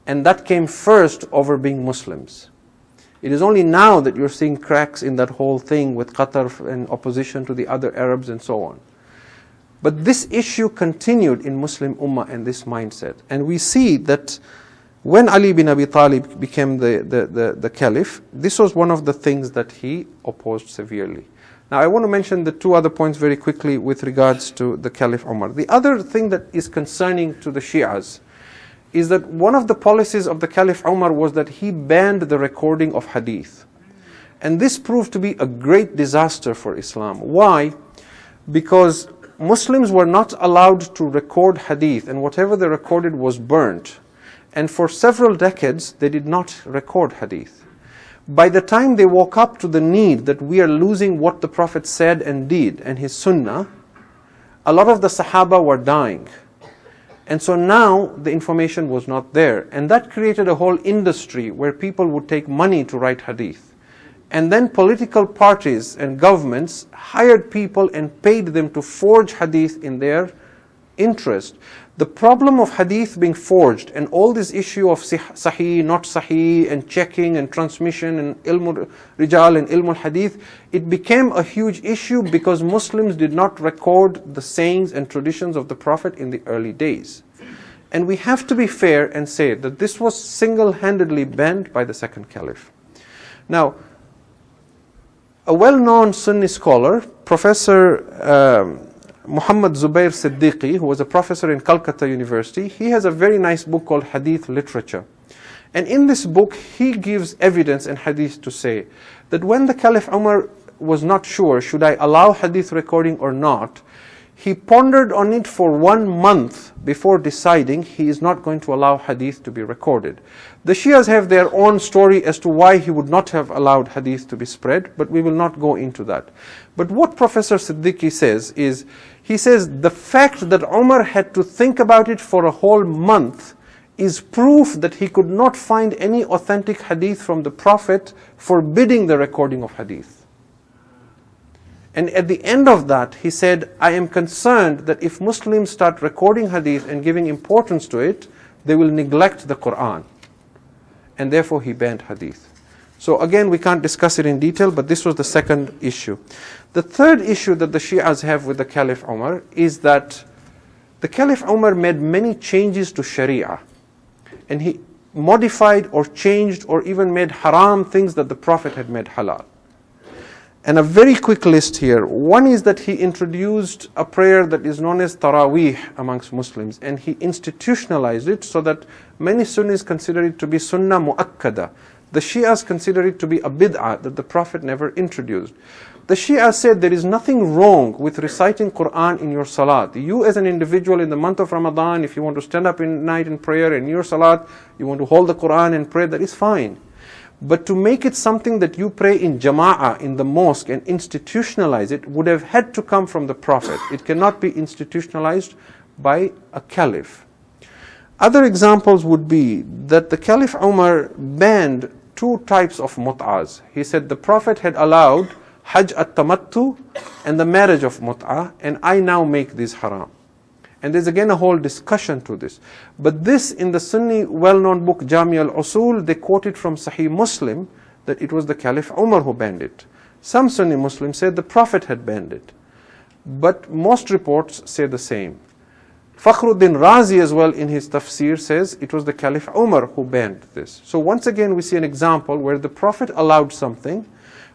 and that came first over being Muslims. It is only now that you're seeing cracks in that whole thing with Qatar and opposition to the other Arabs and so on. But this issue continued in Muslim Ummah and this mindset. And we see that when Ali bin Abi Talib became the Caliph, this was one of the things that he opposed severely. Now I want to mention the two other points very quickly with regards to the Caliph Umar. The other thing that is concerning to the Shias is that one of the policies of the Caliph Umar was that he banned the recording of Hadith. And this proved to be a great disaster for Islam. Why? Because Muslims were not allowed to record Hadith, and whatever they recorded was burnt. And for several decades, they did not record Hadith. By the time they woke up to the need that we are losing what the Prophet said and did, and his Sunnah, a lot of the Sahaba were dying. And so now the information was not there. And that created a whole industry where people would take money to write Hadith. And then political parties and governments hired people and paid them to forge Hadith in their interest. The problem of hadith being forged and all this issue of sahih, not sahih, and checking and transmission and ilmul rijal and ilmul hadith, it became a huge issue because Muslims did not record the sayings and traditions of the Prophet in the early days. And we have to be fair and say that this was single-handedly banned by the second Caliph. Now, a well-known Sunni scholar, Professor Muhammad Zubair Siddiqui, who was a professor in Calcutta University, he has a very nice book called Hadith Literature. And in this book, he gives evidence in hadith to say that when the Caliph Umar was not sure, should I allow hadith recording or not, he pondered on it for 1 month before deciding he is not going to allow hadith to be recorded. The Shias have their own story as to why he would not have allowed hadith to be spread, but we will not go into that. But what Professor Siddiqui says is, he says the fact that Umar had to think about it for a whole month is proof that he could not find any authentic hadith from the Prophet forbidding the recording of hadith. And at the end of that, he said, I am concerned that if Muslims start recording hadith and giving importance to it, they will neglect the Quran. And therefore he banned hadith. So again, we can't discuss it in detail, but this was the second issue. The third issue that the Shias have with the Caliph Umar is that the Caliph Umar made many changes to Sharia. And he modified or changed or even made haram things that the Prophet had made halal. And a very quick list here. One is that he introduced a prayer that is known as Taraweeh amongst Muslims, and he institutionalized it so that many Sunnis consider it to be Sunnah Mu'akkada. The Shias consider it to be a bid'ah that the Prophet never introduced. The Shias said there is nothing wrong with reciting Quran in your salat. You as an individual in the month of Ramadan, if you want to stand up in night in prayer in your salat, you want to hold the Quran and pray, that is fine. But to make it something that you pray in jama'ah, in the mosque, and institutionalize it, would have had to come from the Prophet. It cannot be institutionalized by a Caliph. Other examples would be that the Caliph Umar banned 2 types of mut'ahs. He said the Prophet had allowed Hajj at-Tamattu and the marriage of mut'ah, and I now make these haram. And there's again a whole discussion to this. But this, in the Sunni well-known book Jami al-Usul, they quoted from Sahih Muslim that it was the Caliph Umar who banned it. Some Sunni Muslims said the Prophet had banned it. But most reports say the same. Fakhruddin Razi as well in his tafsir says it was the Caliph Umar who banned this. So once again we see an example where the Prophet allowed something,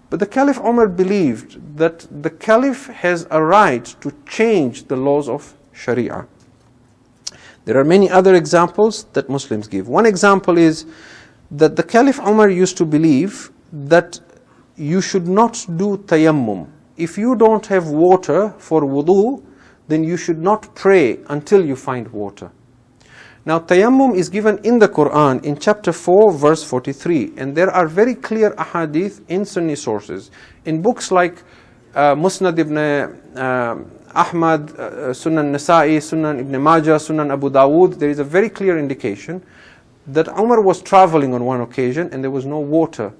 but the Caliph Umar believed that the Caliph has a right to change the laws of Sharia. There are many other examples that Muslims give. One example is that the Caliph Umar used to believe that you should not do tayammum. If you don't have water for wudu, then you should not pray until you find water. Now tayammum is given in the Quran in chapter 4 verse 43, and there are very clear ahadith in Sunni sources. In books like Musnad ibn Ahmad, Sunan Nasa'i, Sunan Ibn Majah, Sunan Abu Dawud, there is a very clear indication that Umar was traveling on one occasion and there was no water.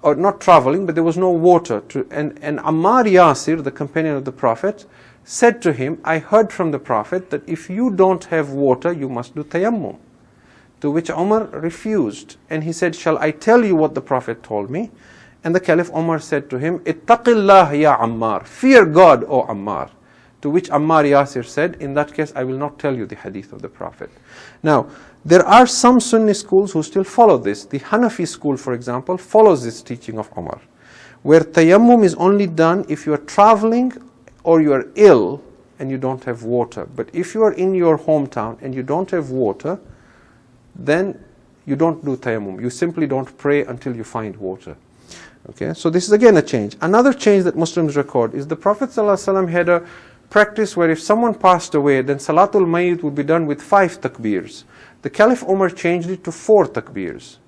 Or not traveling, but there was no water. And Ammar Yasir, the companion of the Prophet, said to him, I heard from the Prophet that if you don't have water, you must do tayammum. To which Umar refused. And he said, shall I tell you what the Prophet told me? And the Caliph Umar said to him, Ittaqillah ya Ammar, fear God, O Ammar. To which Ammar Yasir said, in that case, I will not tell you the hadith of the Prophet. Now, there are some Sunni schools who still follow this. The Hanafi school, for example, follows this teaching of Umar, where tayammum is only done if you are traveling or you are ill and you don't have water. But if you are in your hometown and you don't have water, then you don't do tayammum. You simply don't pray until you find water. Okay, so this is again a change. Another change that Muslims record is the Prophet ﷺ had a practice where if someone passed away, then Salatul Mayyit would be done with 5 takbirs. The Caliph Umar changed it to 4 takbirs.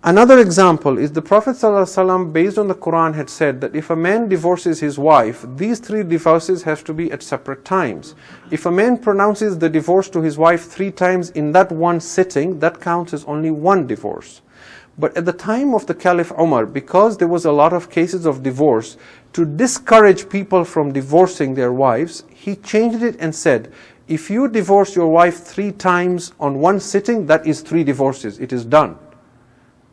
Another example is the Prophet ﷺ, based on the Quran, had said that if a man divorces his wife, these 3 divorces have to be at separate times. If a man pronounces the divorce to his wife 3 times in that one sitting, that counts as only 1 divorce. But at the time of the Caliph Umar, because there was a lot of cases of divorce, to discourage people from divorcing their wives, he changed it and said, if you divorce your wife 3 times on one sitting, that is 3 divorces. It is done.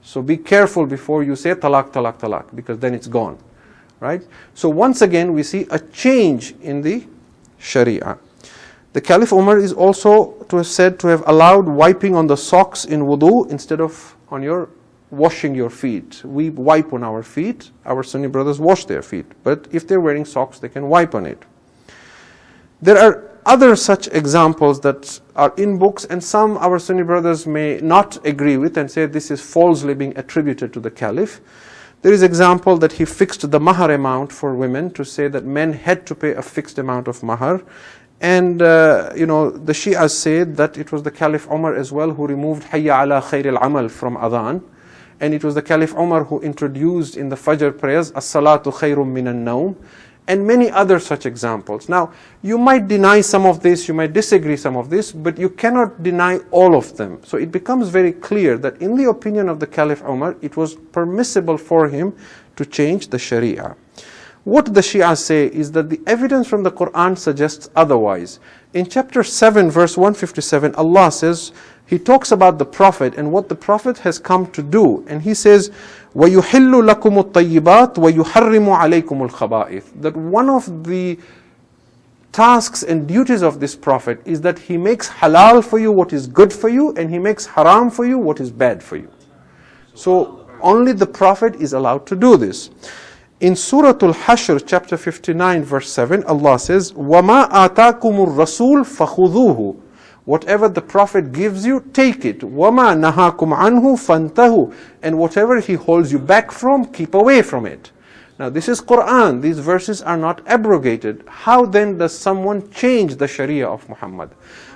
So be careful before you say talaq, talaq, talaq, because then it's gone. Right? So once again, we see a change in the Sharia. The Caliph Umar is also said to have allowed wiping on the socks in wudu instead of on your washing your feet. We wipe on our feet. Our Sunni brothers wash their feet. But if they're wearing socks, they can wipe on it. There are other such examples that are in books, and some our Sunni brothers may not agree with and say this is falsely being attributed to the Caliph. There is example that he fixed the mahar amount for women to say that men had to pay a fixed amount of mahar. And the Shias said that it was the Caliph Umar as well who removed Hayya ala khair al-amal from adhan. And it was the Caliph Umar who introduced in the Fajr prayers, as-salatu khairum minan nawm, and many other such examples. Now, you might deny some of this, you might disagree some of this, but you cannot deny all of them. So it becomes very clear that in the opinion of the Caliph Umar, it was permissible for him to change the Sharia. What the Shia say is that the evidence from the Quran suggests otherwise. In chapter 7, verse 157, Allah says, He talks about the Prophet and what the Prophet has come to do. And He says, وَيُحِلُّ لَكُمُ الطَّيِّبَاتِ وَيُحَرِّمُ عَلَيْكُمُ الْخَبَائِثِ. That one of the tasks and duties of this Prophet is that he makes halal for you what is good for you, and he makes haram for you what is bad for you. So only the Prophet is allowed to do this. In Surah Al-Hashr, chapter 59, verse 7, Allah says, وَمَا آتَاكُمُ الرَّسُولُ فَخُذُوهُ. Whatever the Prophet gives you, take it. وَمَا نَهَاكُمْ عَنْهُ فَانْتَهُ. And whatever he holds you back from, keep away from it. Now this is Quran. These verses are not abrogated. How then does someone change the Sharia of Muhammad?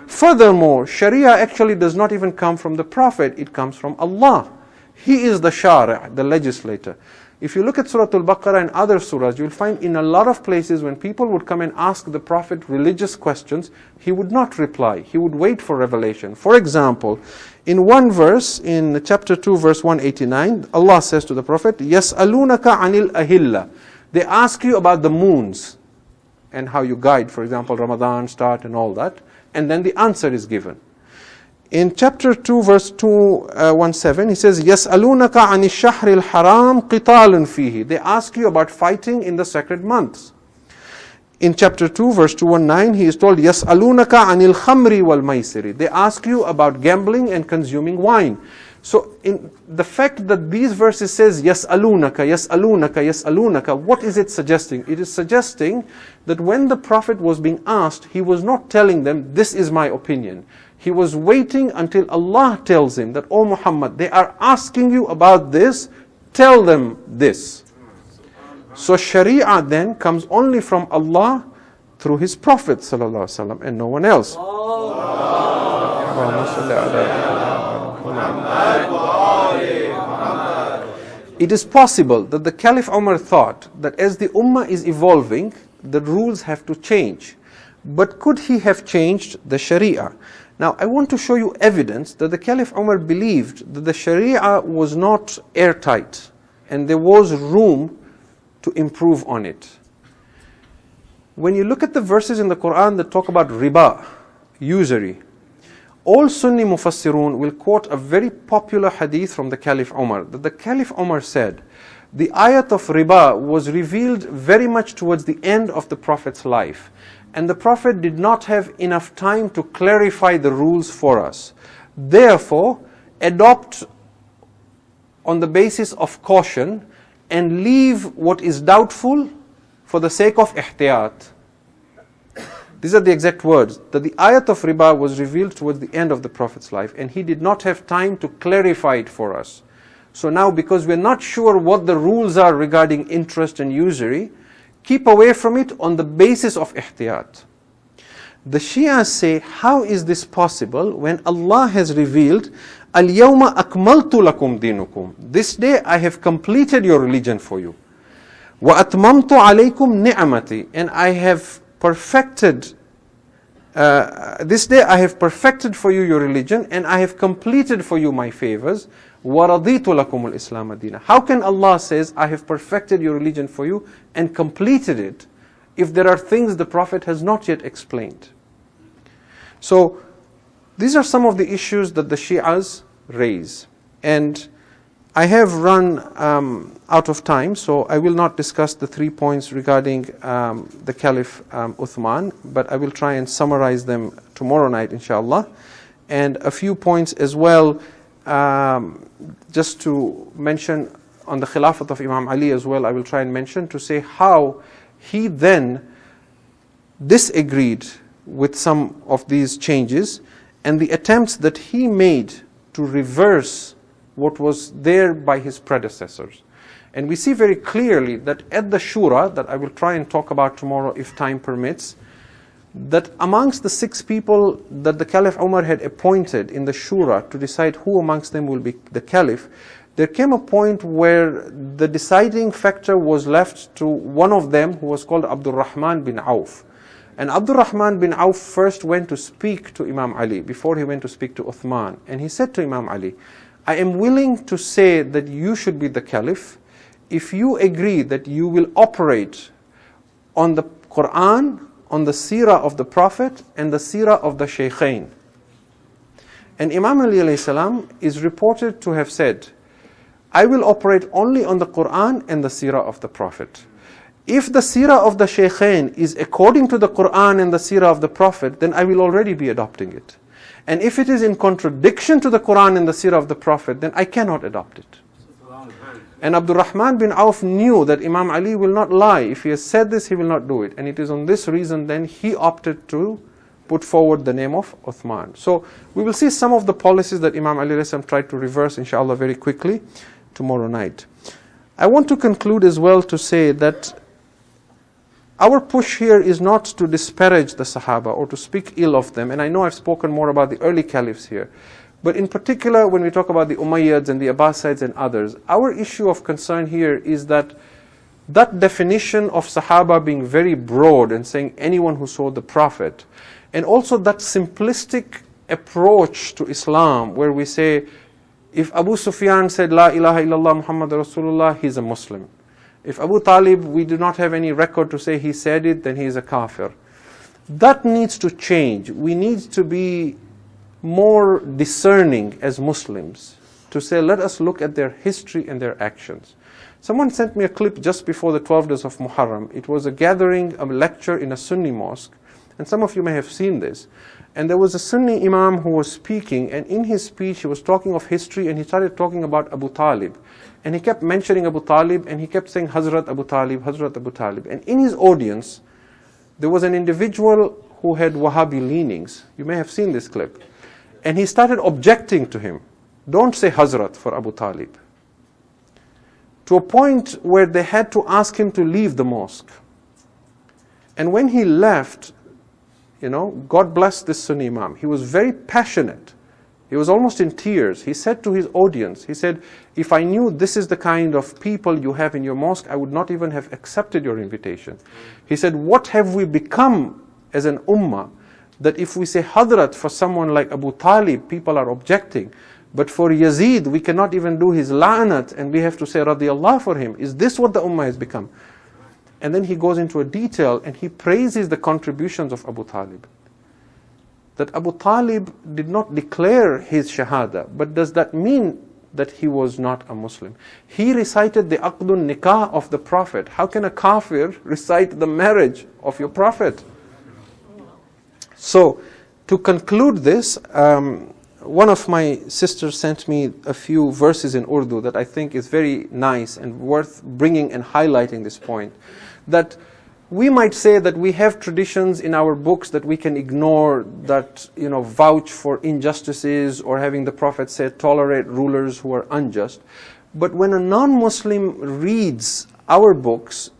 Furthermore, Sharia actually does not even come from the Prophet. It comes from Allah. He is the Shari', the legislator. If you look at Surah Al-Baqarah and other surahs, you'll find in a lot of places when people would come and ask the Prophet religious questions, he would not reply. He would wait for revelation. For example, in one verse, in chapter 2, verse 189, Allah says to the Prophet, يَسْأَلُونَكَ عَنِ الْأَهِلَّةِ. They ask you about the moons and how you guide, for example, Ramadan, start and all that. And then the answer is given. In chapter 2, verse 217, he says, يَسْأَلُونَكَ عَنِ الشَّهْرِ الْحَرَامِ قِتَالٌ فِيهِ. They ask you about fighting in the sacred months. In chapter 2, verse 219, he is told, يَسْأَلُونَكَ عَنِ الْخَمْرِ وَالْمَيْسِرِ. They ask you about gambling and consuming wine. So, in the fact that these verses says, يَسْأَلُونَكَ, يَسْأَلُونَكَ, يَسْأَلُونَكَ, what is it suggesting? It is suggesting that when the Prophet was being asked, he was not telling them, this is my opinion. He was waiting until Allah tells him that, oh Muhammad, they are asking you about this, tell them this. So Sharia then comes only from Allah through His Prophet ﷺ and no one else. It is possible that the Caliph Umar thought that as the Ummah is evolving, the rules have to change. But could he have changed the Sharia? Now, I want to show you evidence that the Caliph Umar believed that the Sharia was not airtight and there was room to improve on it. When you look at the verses in the Quran that talk about riba, usury, all Sunni Mufassirun will quote a very popular hadith from the Caliph Umar, that the Caliph Umar said, the ayat of riba was revealed very much towards the end of the Prophet's life. And the Prophet did not have enough time to clarify the rules for us. Therefore, adopt on the basis of caution and leave what is doubtful for the sake of ihtiyat. These are the exact words, that the ayat of riba was revealed towards the end of the Prophet's life and he did not have time to clarify it for us. So now, because we're not sure what the rules are regarding interest and usury, keep away from it on the basis of ihtiyat. The Shia say, how is this possible when Allah has revealed, Al-yawma akmaltu lakum dinukum. This day I have completed your religion for you. Wa atmamtu alaykum ni'amati. And I have perfected, this day I have perfected for you your religion and I have completed for you my favors. وَرَضِيتُ لَكُمُ الْإِسْلَامَ دِينًا. How can Allah says, I have perfected your religion for you and completed it, if there are things the Prophet has not yet explained? So, these are some of the issues that the Shi'as raise. And I have run out of time, so I will not discuss the 3 points regarding the Caliph Uthman, but I will try and summarize them tomorrow night, inshallah. And a few points as well, just to mention on the Khilafat of Imam Ali as well, I will try and mention to say how he then disagreed with some of these changes and the attempts that he made to reverse what was there by his predecessors. And we see very clearly that at the Shura, that I will try and talk about tomorrow if time permits, that amongst the 6 people that the Caliph Umar had appointed in the Shura to decide who amongst them will be the Caliph, there came a point where the deciding factor was left to one of them, who was called Abdul Rahman bin Auf. And Abdul Rahman bin Auf first went to speak to Imam Ali before he went to speak to Uthman. And he said to Imam Ali, I am willing to say that you should be the Caliph if you agree that you will operate on the Quran, on the Seerah of the Prophet, and the Seerah of the Shaykhain. And Imam Ali alayhi salam is reported to have said, I will operate only on the Quran and the Seerah of the Prophet. If the Seerah of the Shaykhain is according to the Quran and the Seerah of the Prophet, then I will already be adopting it. And if it is in contradiction to the Quran and the Seerah of the Prophet, then I cannot adopt it. And Abdul Rahman bin Auf knew that Imam Ali will not lie. If he has said this, he will not do it. And it is on this reason then he opted to put forward the name of Uthman. So we will see some of the policies that Imam Ali tried to reverse, inshallah, very quickly tomorrow night. I want to conclude as well to say that our push here is not to disparage the Sahaba or to speak ill of them. And I know I've spoken more about the early Caliphs here. But in particular, when we talk about the Umayyads and the Abbasids and others, our issue of concern here is that that definition of Sahaba being very broad and saying anyone who saw the Prophet, and also that simplistic approach to Islam where we say, if Abu Sufyan said, La ilaha illallah Muhammad Rasulullah, he's a Muslim. If Abu Talib, we do not have any record to say he said it, then he is a kafir. That needs to change. We need to be more discerning as Muslims to say, let us look at their history and their actions. Someone sent me a clip just before the 12 days of Muharram. It was a gathering, a lecture in a Sunni mosque, and some of you may have seen this. And there was a Sunni Imam who was speaking, and in his speech he was talking of history, and he started talking about Abu Talib. And he kept mentioning Abu Talib, and he kept saying Hazrat Abu Talib, Hazrat Abu Talib. And in his audience, there was an individual who had Wahhabi leanings. You may have seen this clip. And he started objecting to him. Don't say Hazrat for Abu Talib. To a point where they had to ask him to leave the mosque. And when he left, God bless this Sunni Imam. He was very passionate. He was almost in tears. He said to his audience, he said, if I knew this is the kind of people you have in your mosque, I would not even have accepted your invitation. He said, what have we become as an ummah, that if we say Hadrat for someone like Abu Talib, people are objecting. But for Yazid, we cannot even do his la'anat, and we have to say radiyallah for him. Is this what the ummah has become? And then he goes into a detail, and he praises the contributions of Abu Talib. That Abu Talib did not declare his shahada, but does that mean that he was not a Muslim? He recited the aqdun nikah of the Prophet. How can a kafir recite the marriage of your Prophet? So, to conclude this, one of my sisters sent me a few verses in Urdu that I think is very nice and worth bringing and highlighting this point. That we might say that we have traditions in our books that we can ignore, that vouch for injustices, or having the Prophet say tolerate rulers who are unjust. But when a non-Muslim reads our books,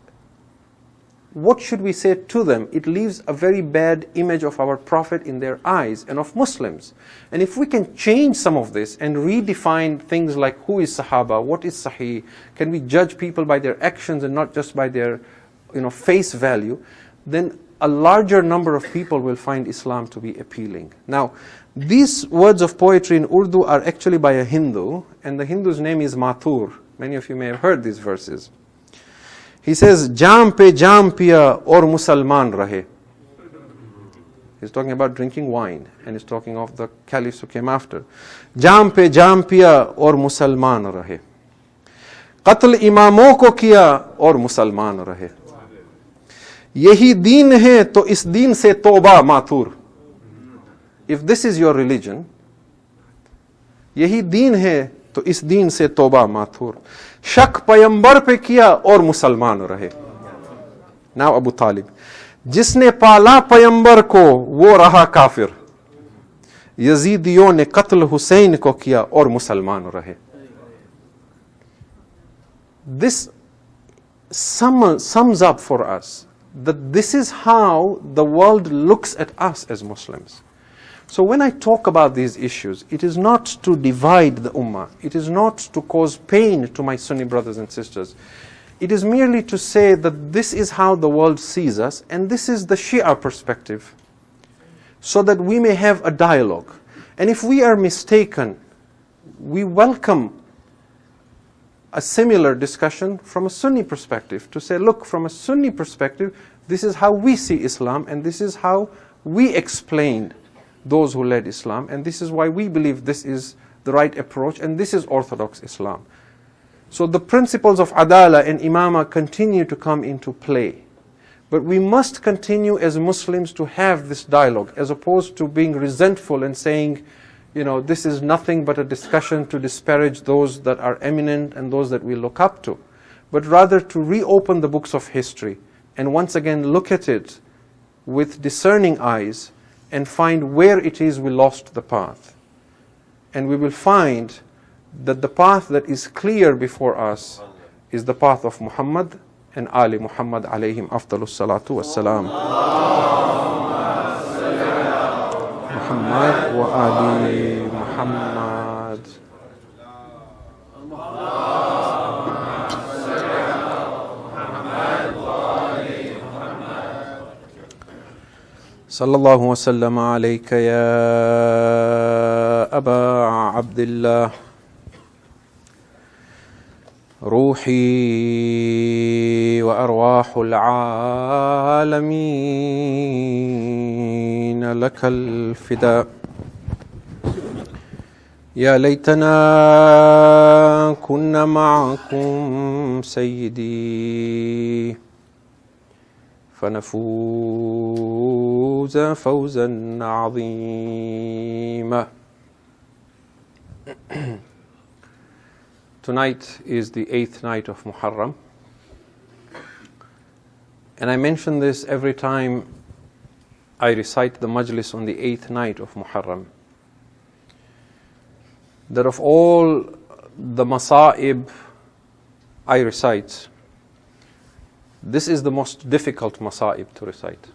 what should we say to them? It leaves a very bad image of our Prophet in their eyes and of Muslims. And if we can change some of this and redefine things like who is Sahaba, what is Sahih, can we judge people by their actions and not just by their face value, then a larger number of people will find Islam to be appealing. Now, these words of poetry in Urdu are actually by a Hindu, and the Hindu's name is Mathur. Many of you may have heard these verses. He says, "Jam pe jam piya aur Musalman rahe." He's talking about drinking wine, and he's talking of the caliphs who came after. "Jam pe jam piya aur Musalman rahe. Qatl imamon ko kiya aur Musalman rahe. Yehi deen hai to is deen se toba Mathur." If this is your religion, yehi deen hai to is deen se toba Mathur. Shak payambar pe kiya aur Musalman rahe. Now Abu Talib. जिसने पाला पैगंबर को वो रहा काफिर, यजीदियों ने कत्ल हुसैन को किया और मुसलमान रहे. This sums up for us that this is how the world looks at us as Muslims. So when I talk about these issues, it is not to divide the ummah, it is not to cause pain to my Sunni brothers and sisters. It is merely to say that this is how the world sees us, and this is the Shia perspective, so that we may have a dialogue. And if we are mistaken, we welcome a similar discussion from a Sunni perspective, to say, look, from a Sunni perspective, this is how we see Islam, and this is how we explained those who led Islam, and this is why we believe this is the right approach, and this is Orthodox Islam. So the principles of Adala and Imama continue to come into play. But we must continue as Muslims to have this dialogue, as opposed to being resentful and saying, you know, this is nothing but a discussion to disparage those that are eminent and those that we look up to. But rather to reopen the books of history and once again look at it with discerning eyes and find where it is we lost the path. And we will find that the path that is clear before us is the path of Muhammad and Ali Muhammad alayhim afdalus salatu wassalam. Muhammad wa Ali Muhammad. Sallallahu wa sallam alayka ya Aba Abdullah. روحي وأرواح العالمين لك الفداء. يا ليتنا كنا معكم سيدي فنفوز فوزا عظيما. Tonight is the 8th night of Muharram, and I mention this every time I recite the majlis on the 8th night of Muharram, that of all the masa'ib I recite, this is the most difficult masa'ib to recite.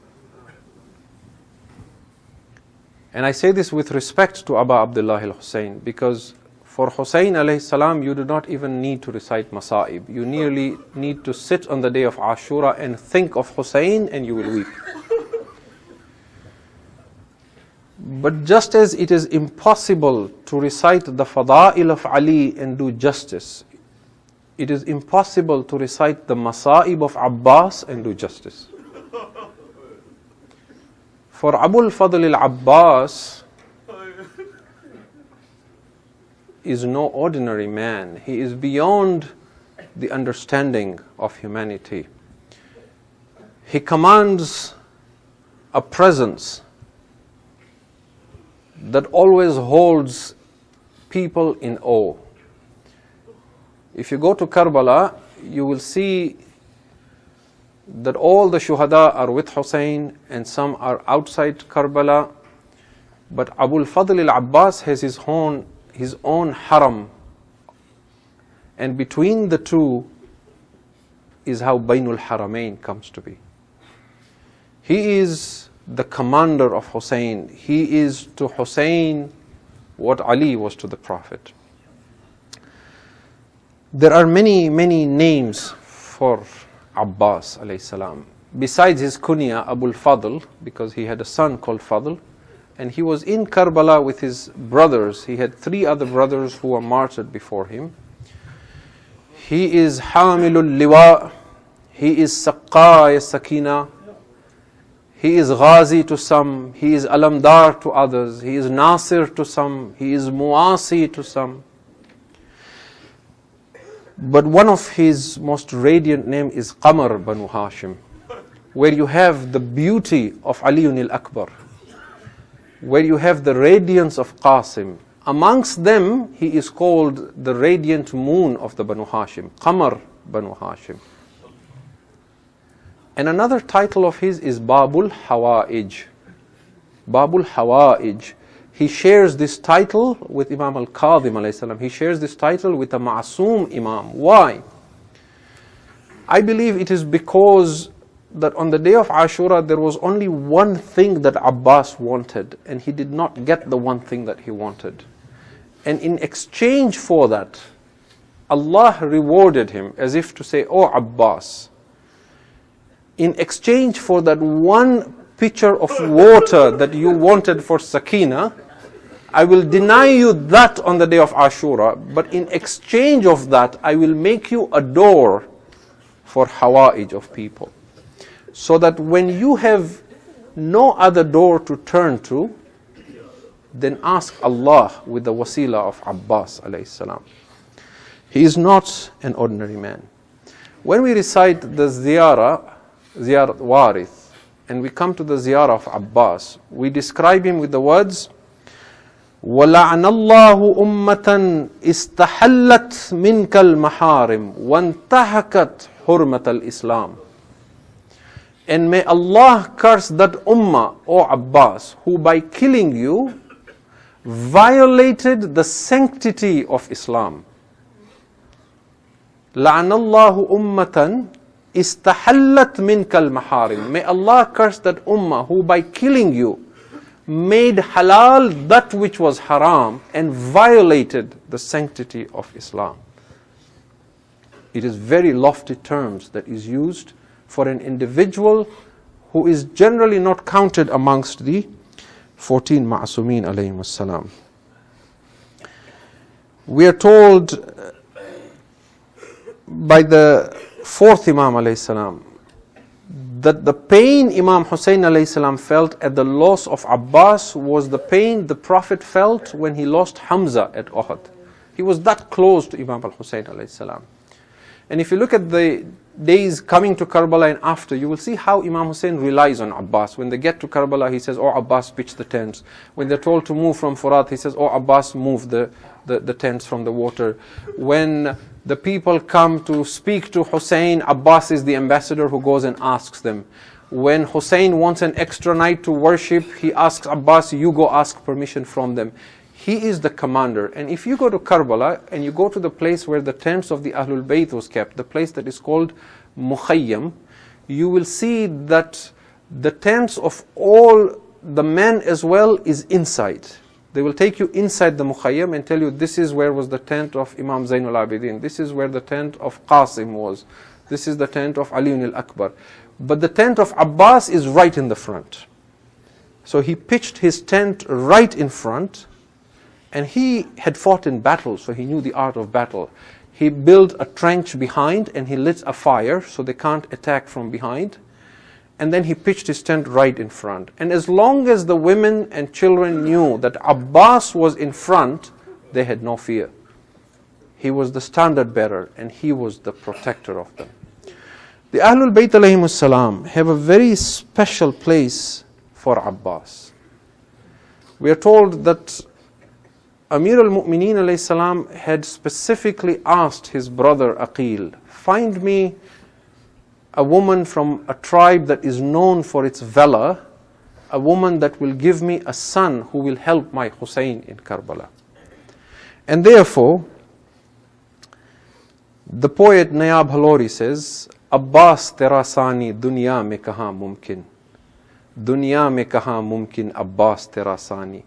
And I say this with respect to Abu Abdullah al-Hussein, because for Hussein alayhi salam, you do not even need to recite masa'ib. You merely need to sit on the day of Ashura and think of Hussein, and you will weep. But just as it is impossible to recite the fada'il of Ali and do justice, it is impossible to recite the masa'ib of Abbas and do justice. For Abu al-Fadl al-Abbas is no ordinary man. He is beyond the understanding of humanity. He commands a presence that always holds people in awe. If you go to Karbala, you will see that all the shuhada are with Hussein and some are outside Karbala. But Abu al-Fadl al-Abbas has his own haram, and between the two is how Bainul Haramain comes to be. He is the commander of Hussein. He is to Hussein what Ali was to the Prophet. There are many names for Abbas alayhi salam. besides his kunya Abul Fadl, because he had a son called Fadl, and he was in Karbala with his brothers. He had 3 other brothers who were martyred before him. He is Hamilul Liwa, he is Saqā Sakina, he is Ghazi to some, he is Alamdar to others, he is Nasir to some, he is Muasi to some. But one of his most radiant name is Qamar Banu Hashim, where you have the beauty of Aliyun al-Akbar, where you have the radiance of Qasim. Amongst them, he is called the radiant moon of the Banu Hashim, Qamar Banu Hashim. And another title of his is Babul Hawa'ij. Babul Hawa'ij. He shares this title with Imam al-Kadhim alayhi salam. He shares this title with a Ma'soom Imam. Why? I believe it is because that on the day of Ashura there was only one thing that Abbas wanted, and he did not get the one thing that he wanted. And in exchange for that, Allah rewarded him as if to say, "Oh Abbas, in exchange for that one pitcher of water that you wanted for Sakina, I will deny you that on the day of Ashura, but in exchange of that, I will make you a door for Hawa'ij of people. So that when you have no other door to turn to, then ask Allah with the wasila of Abbas alayhi salam." He is not an ordinary man. When we recite the Ziyarat Warith, and we come to the Ziyarah of Abbas, we describe him with the words, وَلَعْنَ اللَّهُ أُمَّةً إِسْتَحَلَّتْ مِنْكَ الْمَحَارِمُ وَانْتَهَكَتْ حُرْمَةَ الْإِسْلَامِ. And may Allah curse that ummah, O Abbas, who by killing you violated the sanctity of Islam. لَعْنَ اللَّهُ أُمَّةً إِسْتَحَلَّتْ مِنْكَ الْمَحَارِمُ. May Allah curse that ummah who by killing you made halal that which was haram and violated the sanctity of Islam. It is very lofty terms that is used for an individual who is generally not counted amongst the 14 Ma'asumeen alayhim as-salam. We are told by the 4th Imam alayhi salam that the pain Imam Hussein alayhi salam felt at the loss of Abbas was the pain the Prophet felt when he lost Hamza at Uhud. He was that close to Imam al-Hussein alayhi salam. And if you look at the days coming to Karbala and after, you will see how Imam Hussein relies on Abbas. When they get to Karbala, he says, "Oh Abbas, pitch the tents." When they're told to move from Furat, he says, "Oh Abbas, move the tents from the water." When the people come to speak to Hussein, Abbas is the ambassador who goes and asks them. When Hussein wants an extra night to worship, he asks Abbas, "You go ask permission from them." He is the commander. And if you go to Karbala and you go to the place where the tents of the Ahlul Bayt was kept, the place that is called Mukhayyam, you will see that the tents of all the men as well is inside. They will take you inside the Mukhayyam and tell you, this is where was the tent of Imam Zainul Abidin, this is where the tent of Qasim was, this is the tent of Ali al-Akbar. But the tent of Abbas is right in the front. So he pitched his tent right in front, and he had fought in battle, so he knew the art of battle. He built a trench behind and he lit a fire so they can't attack from behind. And then he pitched his tent right in front. And as long as the women and children knew that Abbas was in front, they had no fear. He was the standard bearer and he was the protector of them. The Ahlul Bayt alayhimus salam have a very special place for Abbas. We are told that Amir al-Mu'mineen alayhi salam had specifically asked his brother Aqil, "Find me a woman from a tribe that is known for its valor, a woman that will give me a son who will help my Hussein in Karbala." And therefore, the poet Nayab Halori says, "Abbas tera sani dunya mein kahan mumkin, dunya mein kahan mumkin Abbas tera sani,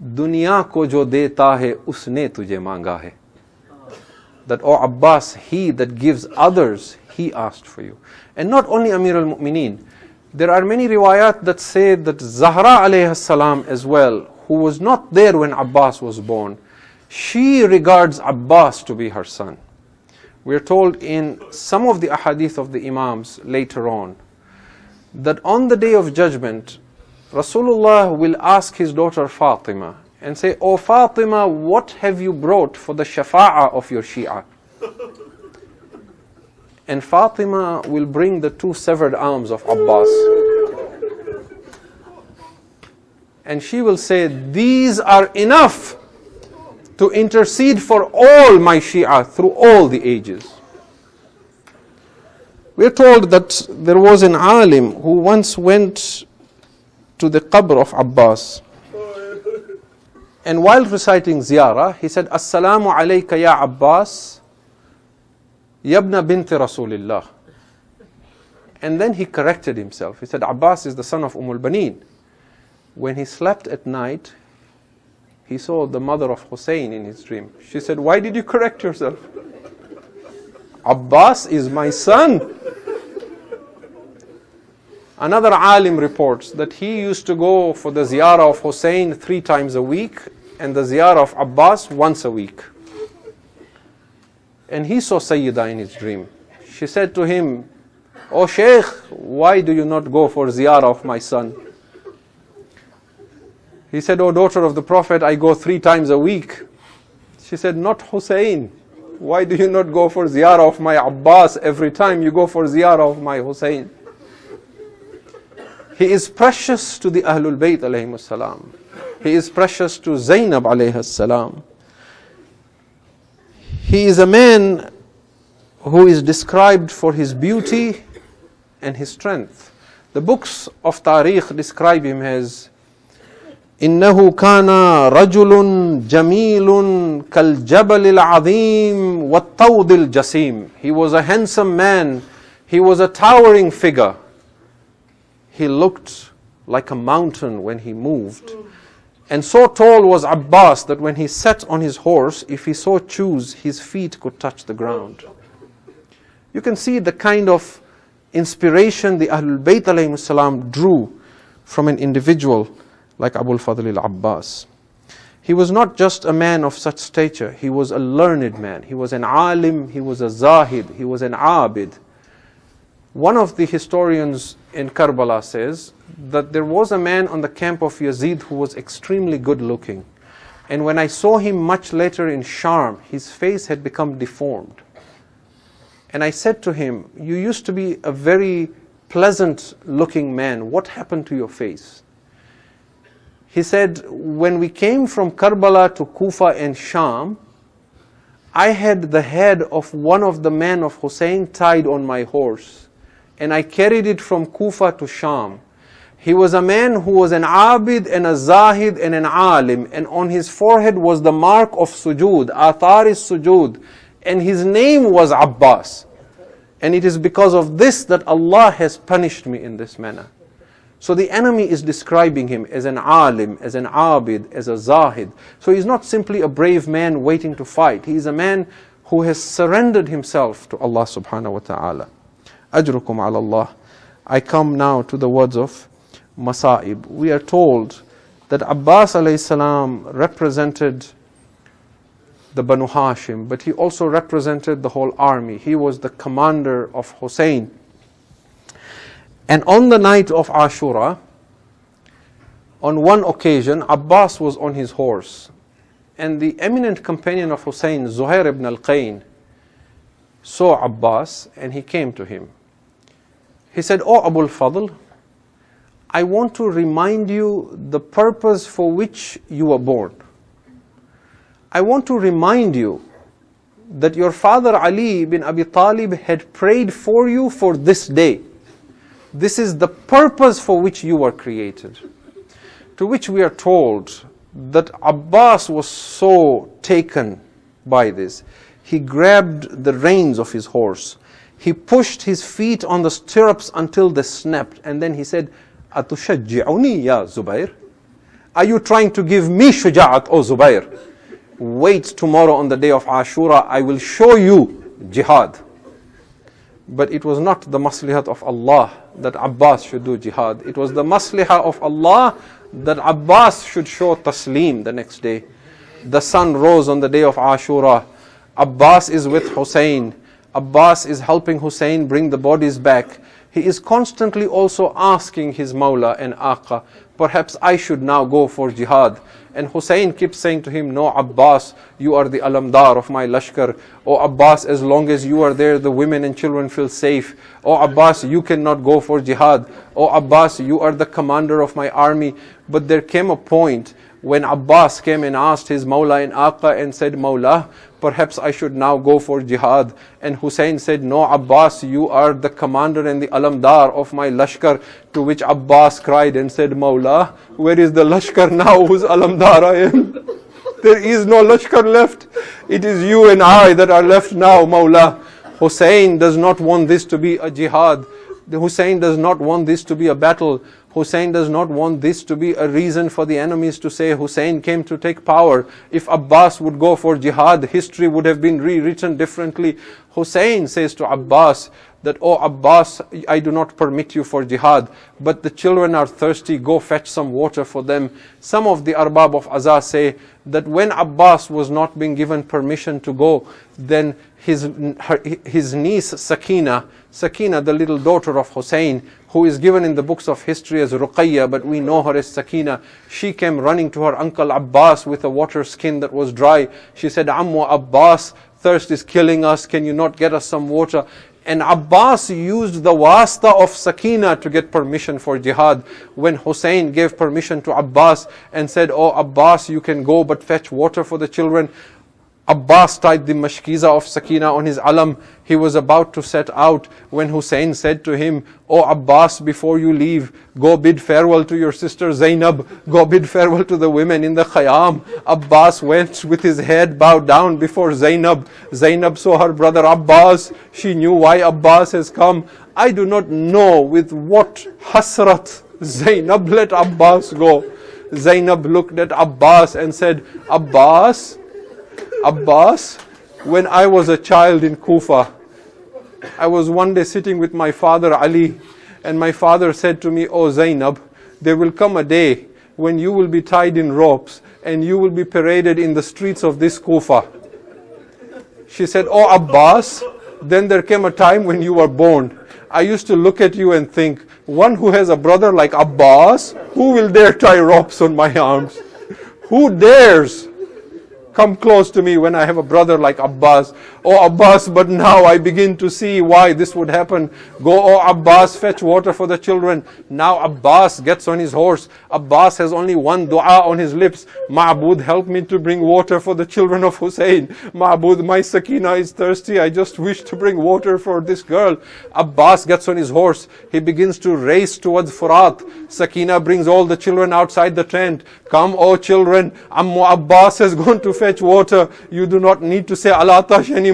दुनिया को जो देता है उसने तुझे मांगा है." that, O Abbas, he that gives others, he asked for you. And not only Amir al-Mu'mineen, there are many riwayat that say that Zahra alayhi salam as well, who was not there when Abbas was born, she regards Abbas to be her son. We are told in some of the ahadith of the Imams later on, that on the day of judgment, Rasulullah will ask his daughter Fatima and say, "O Fatima, what have you brought for the shafa'ah of your Shia?" And Fatima will bring the two severed arms of Abbas. And she will say, "These are enough to intercede for all my Shia through all the ages." We are told that there was an alim who once went to the qabr of Abbas, and while reciting ziyarah, he said, "Assalamu alayka ya Abbas, yabna binti Rasulillah." And then he corrected himself. He said, Abbas is the son of al-Baneen. When he slept at night, he saw the mother of Hussein in his dream. She said, "Why did you correct yourself? Abbas is my son." Another alim reports that he used to go for the ziyarah of Hussein 3 times a week and the ziyarah of Abbas once a week. And he saw Sayyida in his dream. She said to him, "O Shaykh, why do you not go for ziyarah of my son?" He said, "O daughter of the Prophet, I go 3 times a week." She said, "Not Hussein. Why do you not go for ziyarah of my Abbas every time you go for ziyarah of my Hussein?" He is precious to the Ahlul Bayt alayhimus salam. He is precious to Zainab alayhis salam. He is a man who is described for his beauty and his strength. The books of Tariq describe him as إنه كان رجل جميل كالجبل العظيم والطود الجسيم. He was a handsome man. He was a towering figure. He looked like a mountain when he moved. And so tall was Abbas that when he sat on his horse, if he so choose, his feet could touch the ground. You can see the kind of inspiration the Ahlul Bayt alayhimus salam drew from an individual like Abul Fadl al-Abbas. He was not just a man of such stature, he was a learned man. He was an alim, he was a zahid, he was an abid. One of the historians in Karbala says that there was a man on the camp of Yazid who was extremely good looking. And when I saw him much later in Sham, his face had become deformed. And I said to him, "You used to be a very pleasant looking man. What happened to your face?" He said, "When we came from Karbala to Kufa and Sham, I had the head of one of the men of Hussein tied on my horse. And I carried it from Kufa to Sham. He was a man who was an abid and a zahid and an alim. And on his forehead was the mark of sujood, atharis sujood. And his name was Abbas. And it is because of this that Allah has punished me in this manner." So the enemy is describing him as an alim, as an abid, as a zahid. So he's not simply a brave man waiting to fight. He is a man who has surrendered himself to Allah subhanahu wa ta'ala. Ajrukum ala Allah. I come now to the words of Masa'ib. We are told that Abbas alayhi salam represented the Banu Hashim, but he also represented the whole army. He was the commander of Hussein. And on the night of Ashura, on one occasion, Abbas was on his horse. And the eminent companion of Hussein, Zuhair ibn al-Qayn, saw Abbas and he came to him. He said, "O Abul Fadl, I want to remind you the purpose for which you were born. I want to remind you that your father Ali bin Abi Talib had prayed for you for this day. This is the purpose for which you were created." To which we are told that Abbas was so taken by this. He grabbed the reins of his horse. He pushed his feet on the stirrups until they snapped. And then he said, "Atushajji'uni ya Zubair?" Are you trying to give me shuja'at, O Zubair? wait tomorrow on the day of Ashura, I will show you jihad. But it was not the maslahat of Allah that Abbas should do jihad. It was the maslaha of Allah that Abbas should show taslim the next day. The sun rose on the day of Ashura. Abbas is with Hussein. Abbas is helping Hussein bring the bodies back. He is constantly also asking his Mawla and Aqa, perhaps I should now go for jihad. And Hussein keeps saying to him, no Abbas, you are the alamdar of my lashkar. Oh Abbas, as long as you are there, the women and children feel safe. Oh Abbas, you cannot go for jihad. Oh Abbas, you are the commander of my army. But there came a point when Abbas came and asked his Mawla and Aqa and said, Mawla, perhaps I should now go for jihad. And Hussein said, no Abbas, you are the commander and the alamdar of my lashkar. To which Abbas cried and said, Mawla, where is the lashkar now whose alamdar I am? There is no lashkar left. It is you and I that are left now, Mawla. Hussein does not want this to be a jihad. Hussein does not want this to be a battle. Hussein does not want this to be a reason for the enemies to say Hussein came to take power. If Abbas would go for jihad, history would have been rewritten differently. Hussein says to Abbas that, oh Abbas, I do not permit you for jihad, but the children are thirsty, go fetch some water for them. Some of the Arbab of Azah say that when Abbas was not being given permission to go, then his niece Saqīfa, the little daughter of Hussein, who is given in the books of history as Ruqayya, but we know her as Saqīfa, she came running to her uncle Abbas with a water skin that was dry. She said, Ammu Abbas, thirst is killing us, can you not get us some water? And Abbas used the wasta of Saqīfa to get permission for jihad. When Hussein gave permission to Abbas and said, oh Abbas, you can go but fetch water for the children, Abbas tied the mashkiza of Saqīfa on his alam. He was about to set out when Hussein said to him, oh Abbas, before you leave, go bid farewell to your sister Zainab, go bid farewell to the women in the Khayyam. Abbas went with his head bowed down before Zainab. Zainab saw her brother Abbas. She knew why Abbas has come. I do not know with what hasrat Zainab let Abbas go. Zainab looked at Abbas and said, Abbas, when I was a child in Kufa, I was one day sitting with my father Ali, and my father said to me, oh Zainab, there will come a day when you will be tied in ropes and you will be paraded in the streets of this Kufa. She said, oh Abbas, then there came a time when you were born. I used to look at you and think, one who has a brother like Abbas, who will dare tie ropes on my arms? Who dares come close to me when I have a brother like Abbas? Oh Abbas, but now I begin to see why this would happen. Go, oh Abbas, fetch water for the children. Now Abbas gets on his horse. Abbas has only one dua on his lips. Ma'bud, help me to bring water for the children of Hussein. Ma'bud, my Saqīfa is thirsty. I just wish to bring water for this girl. Abbas gets on his horse. He begins to race towards Furat. Saqīfa brings all the children outside the tent. Come, oh children, Ammu Abbas has gone to fetch water. You do not need to say Al-Atash anymore.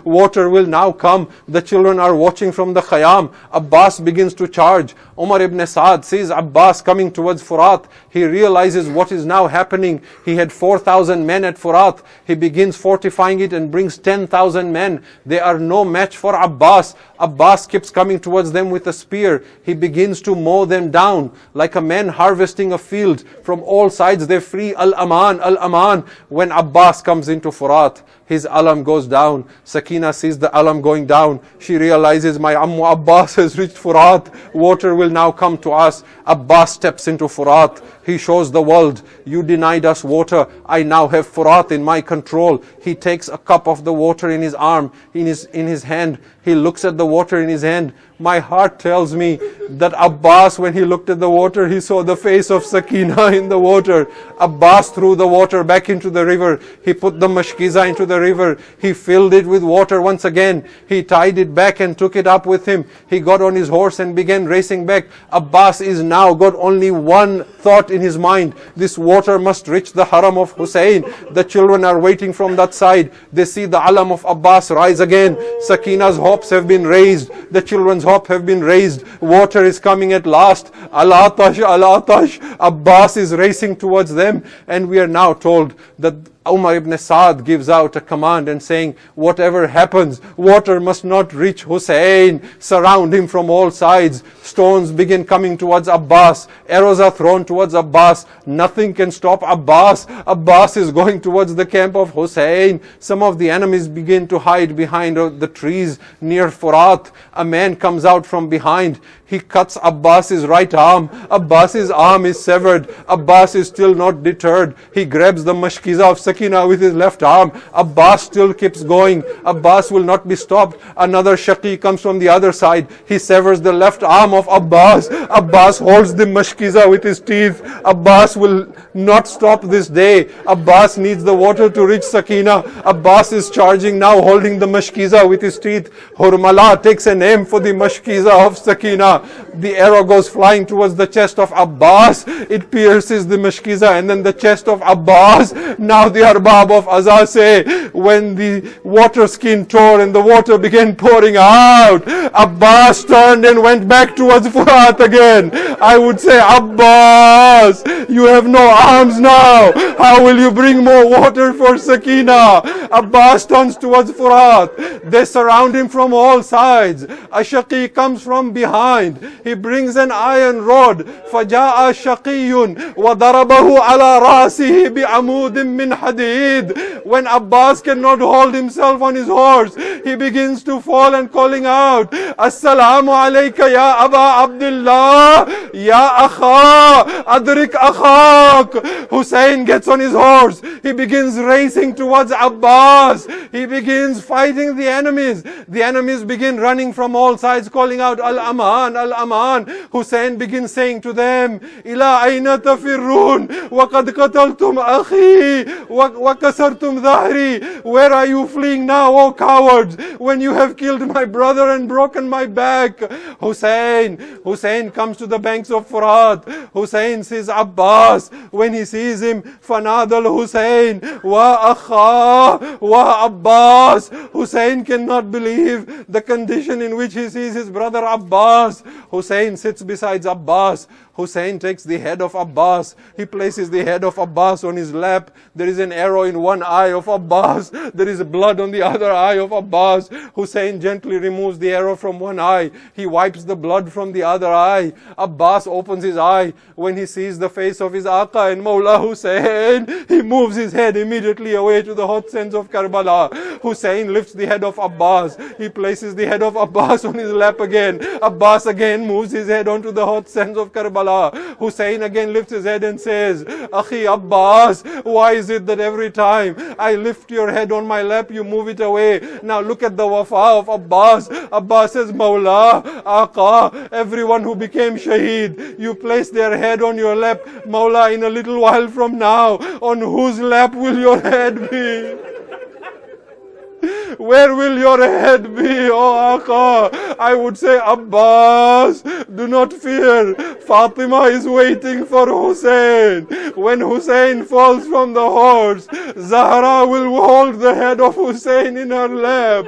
Water will now come. The children are watching from the Khayyam. Abbas begins to charge. Umar ibn Sa'd sees Abbas coming towards Furat. He realizes what is now happening. He had 4,000 men at Furat. He begins fortifying it and brings 10,000 men. They are no match for Abbas. Abbas keeps coming towards them with a spear. He begins to mow them down like a man harvesting a field. From all sides they free Al-Aman, Al-Aman. When Abbas comes into Furat, his alam goes down. Saqīfa sees the alam going down. She realizes, my Ammu Abbas has reached Furat. Water will now come to us. Abbas steps into Furat. He shows the world, you denied us water. I now have Furat in my control. He takes a cup of the water in his arm, in his hand. He looks at the water in his hand. My heart tells me that Abbas, when he looked at the water, he saw the face of Saqīfa in the water. Abbas threw the water back into the river. He put the mashkiza into the river. He filled it with water once again. He tied it back and took it up with him. He got on his horse and began racing back. Abbas is now got only one thought in his mind. This water must reach the haram of Hussein. The children are waiting from that side. They see the alam of Abbas rise again. Saqīfa's hopes have been raised. The children's hopes have been raised. Water is coming at last. Al-Atash, Al-Atash. Abbas is racing towards them. And we are now told that Umar ibn Saad gives out a command and saying, whatever happens, water must not reach Hussein. Surround him from all sides. Stones begin coming towards Abbas. Arrows are thrown towards Abbas. Nothing can stop Abbas. Abbas is going towards the camp of Hussein. Some of the enemies begin to hide behind the trees near Furat. A man comes out from behind. He cuts Abbas's right arm. Abbas's arm is severed. Abbas is still not deterred. He grabs the mashkiza of Sakina with his left arm. Abbas still keeps going. Abbas will not be stopped. Another Shaqī comes from the other side. He severs the left arm of Abbas. Abbas holds the mashkiza with his teeth. Abbas will not stop this day. Abbas needs the water to reach Sakina. Abbas is charging now, holding the mashkiza with his teeth. Hurmala takes an aim for the mashkiza of Sakina. The arrow goes flying towards the chest of Abbas. It pierces the mashkiza and then the chest of Abbas. Now the Arbab of Azhar say, when the water skin tore and the water began pouring out, Abbas turned and went back towards Furat again. I would say, Abbas, you have no arms now. How will you bring more water for Sakina? Abbas turns towards Furat. They surround him from all sides. A Shaqī comes from behind. He brings an iron rod. فَجَاءَ شَقِيٌّ وَضَرَبَهُ عَلَى رَأْسِهِ بِعَمُودٍ مِّنْ حَدِيدٍ. When Abbas cannot hold himself on his horse, he begins to fall and calling out, As-salamu alayka ya Aba Abdullah, ya Akha, Adrik Akhak. Hussein gets on his horse. He begins racing towards Abbas. He begins fighting the enemies. The enemies begin running from all sides, calling out, Al-Aman, Al-Aman. Hussein begins saying to them, Ila ayna tafirrun, wa qad qataltum akhi, wa kasartum dhahri. Where are you fleeing now, O cowards, when you have killed my brother and broken my back? Hussein comes to the banks of Furat. Hussein sees Abbas. When he sees him, Fanadal Hussein, wa akha, wa Abbas. Hussein cannot believe the condition in which he sees his brother Abbas. Hussein sits beside Abbas. Hussein takes the head of Abbas. He places the head of Abbas on his lap. There is an arrow in one eye of Abbas. There is blood on the other eye of Abbas. Hussein gently removes the arrow from one eye. He wipes the blood from the other eye. Abbas opens his eye. When he sees the face of his Aqa and Mawla Hussein, he moves his head immediately away to the hot sands of Karbala. Hussein lifts the head of Abbas. He places the head of Abbas on his lap again. Abbas again moves his head onto the hot sands of Karbala. Hussein again lifts his head and says, Akhi Abbas, why is it that every time I lift your head on my lap, you move it away? Now look at the wafa of Abbas. Abbas says, Mawla, Aqa, everyone who became shaheed, you place their head on your lap. Mawla, in a little while from now, on whose lap will your head be? Where will your head be, O Aqa? I would say, Abbas, do not fear. Fatima is waiting for Hussein. When Hussein falls from the horse, Zahra will hold the head of Hussein in her lap.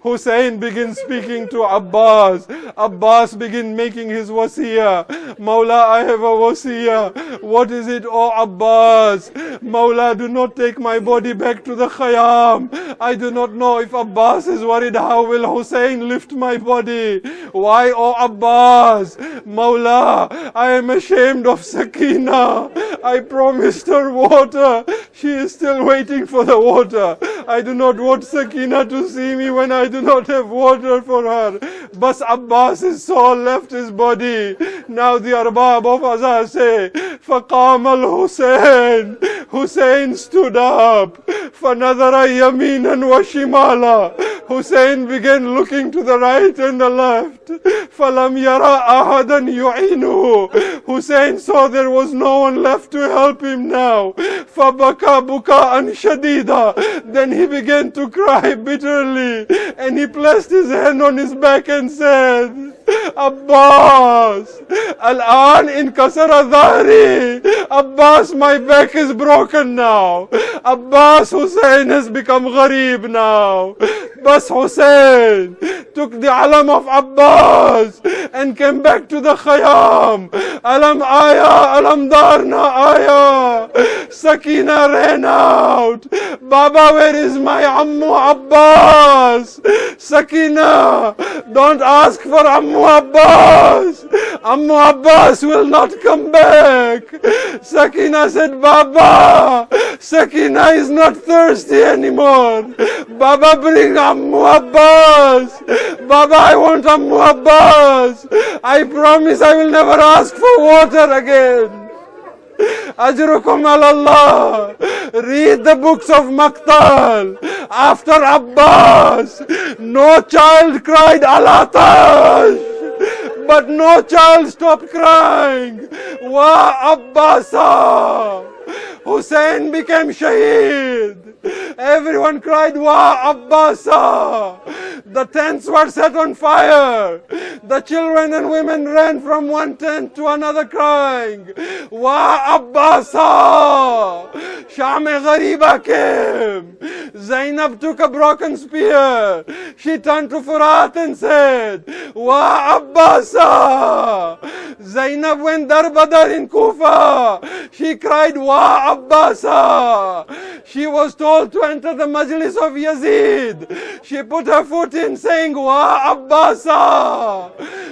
Hussein begins speaking to Abbas. Abbas begins making his wasiyah. Mawla, I have a wasiyah. What is it, O Abbas? Mawla, do not take my body back to the Khayyam. I do not know if Abbas is worried, how will Hussein lift my body? Why, O Abbas? Mawla, I am ashamed of Sakina. I promised her water. She is still waiting for the water. I do not want Sakina to see me when I do not have water for her. But Abbas's soul left his body. Now the Arbab of Azhar say, فَقَامَ الْحُسَيْنِ. Hussein stood up. فَنَظَرَ يَمِينًا وَشِمَالًا. Hussein began looking to the right and the left. فَلَمْ يَرَى أَحَدًا يُعِينُهُ. Hussein saw there was no one left to help him now. فَبَكَى بُكَاءً شَدِيدًا. Then he began to cry bitterly, and he placed his hand on his back and said, Abbas, Al-an inkasara dhahri. Abbas, my back is broken now. Abbas, Hussein has become gharib now. Bas Hussein took the alam of Abbas and came back to the Khayyam. Alam aya, alam darna aya. Sakina ran out. Baba, where is my Ammu Abbas? Sakina, don't ask for Ammu Abbas. Ammu Abbas will not come back. Sakina said, Baba, Sakina is not thirsty anymore. Baba, bring Ammu Abbas. Baba, I want Ammu Abbas. I promise I will never ask for water again. Ajrukum Allah. Read the books of Maqtal. After Abbas, no child cried Al-Atash, but no child stopped crying. Wa Abbasa. Hussein became Shaheed. Everyone cried, Wa Abbasa. The tents were set on fire. The children and women ran from one tent to another crying, Wa Abbasa. Sham-e Ghariba came. Zainab took a broken spear. She turned to Furat and said, Wa Abbasa. Zainab went Darbadar in Kufa. She cried, Wa Abbasa. She was told to enter the majlis of Yazid. She put her foot in saying, Wa Abbasa.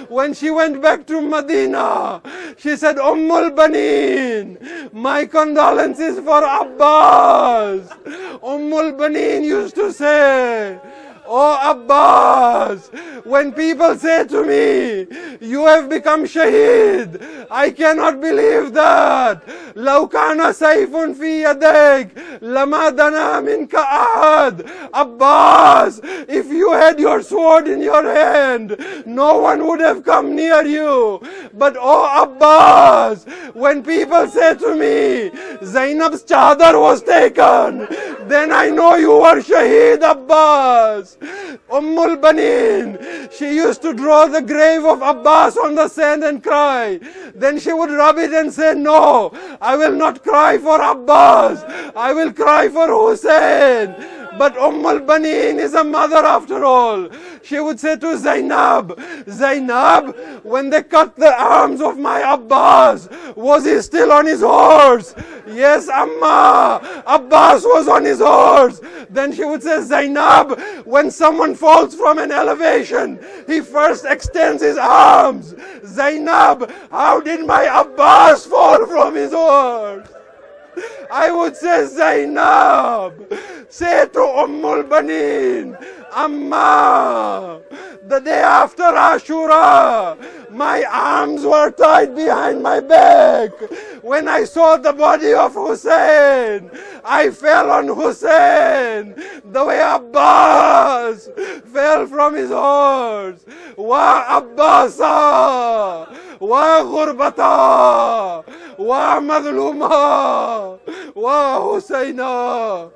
When she went back to Madīnah, she said, Ummul Baneen, my condolences for Abbas. Ummul Baneen used to say, Oh Abbas, when people say to me, you have become Shaheed, I cannot believe that. لو كان سيف في يديك لما دنا منك أحد. Abbas, if you had your sword in your hand, no one would have come near you. But oh Abbas, when people say to me, Zainab's chadar was taken, then I know you were Shaheed, Abbas. Ummul Baneen, she used to draw the grave of Abbas on the sand and cry. Then she would rub it and say, no, I will not cry for Abbas, I will cry for Hussein. But Ummul Baneen is a mother after all. She would say to Zainab, Zainab, when they cut the arms of my Abbas, was he still on his horse? Yes, Amma, Abbas was on his horse. Then she would say, Zainab, when someone falls from an elevation, he first extends his arms. Zainab, how did my Abbas fall from his horse? I would say, Zainab, say to Ummul Baneen, Amma, the day after Ashura, my arms were tied behind my back. When I saw the body of Hussein, I fell on Hussein the way Abbas fell from his horse. Wa Abbasa, wa Ghurbata, wa Madluma, wa Husayna.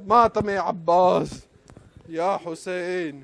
مات من عباس يا حسين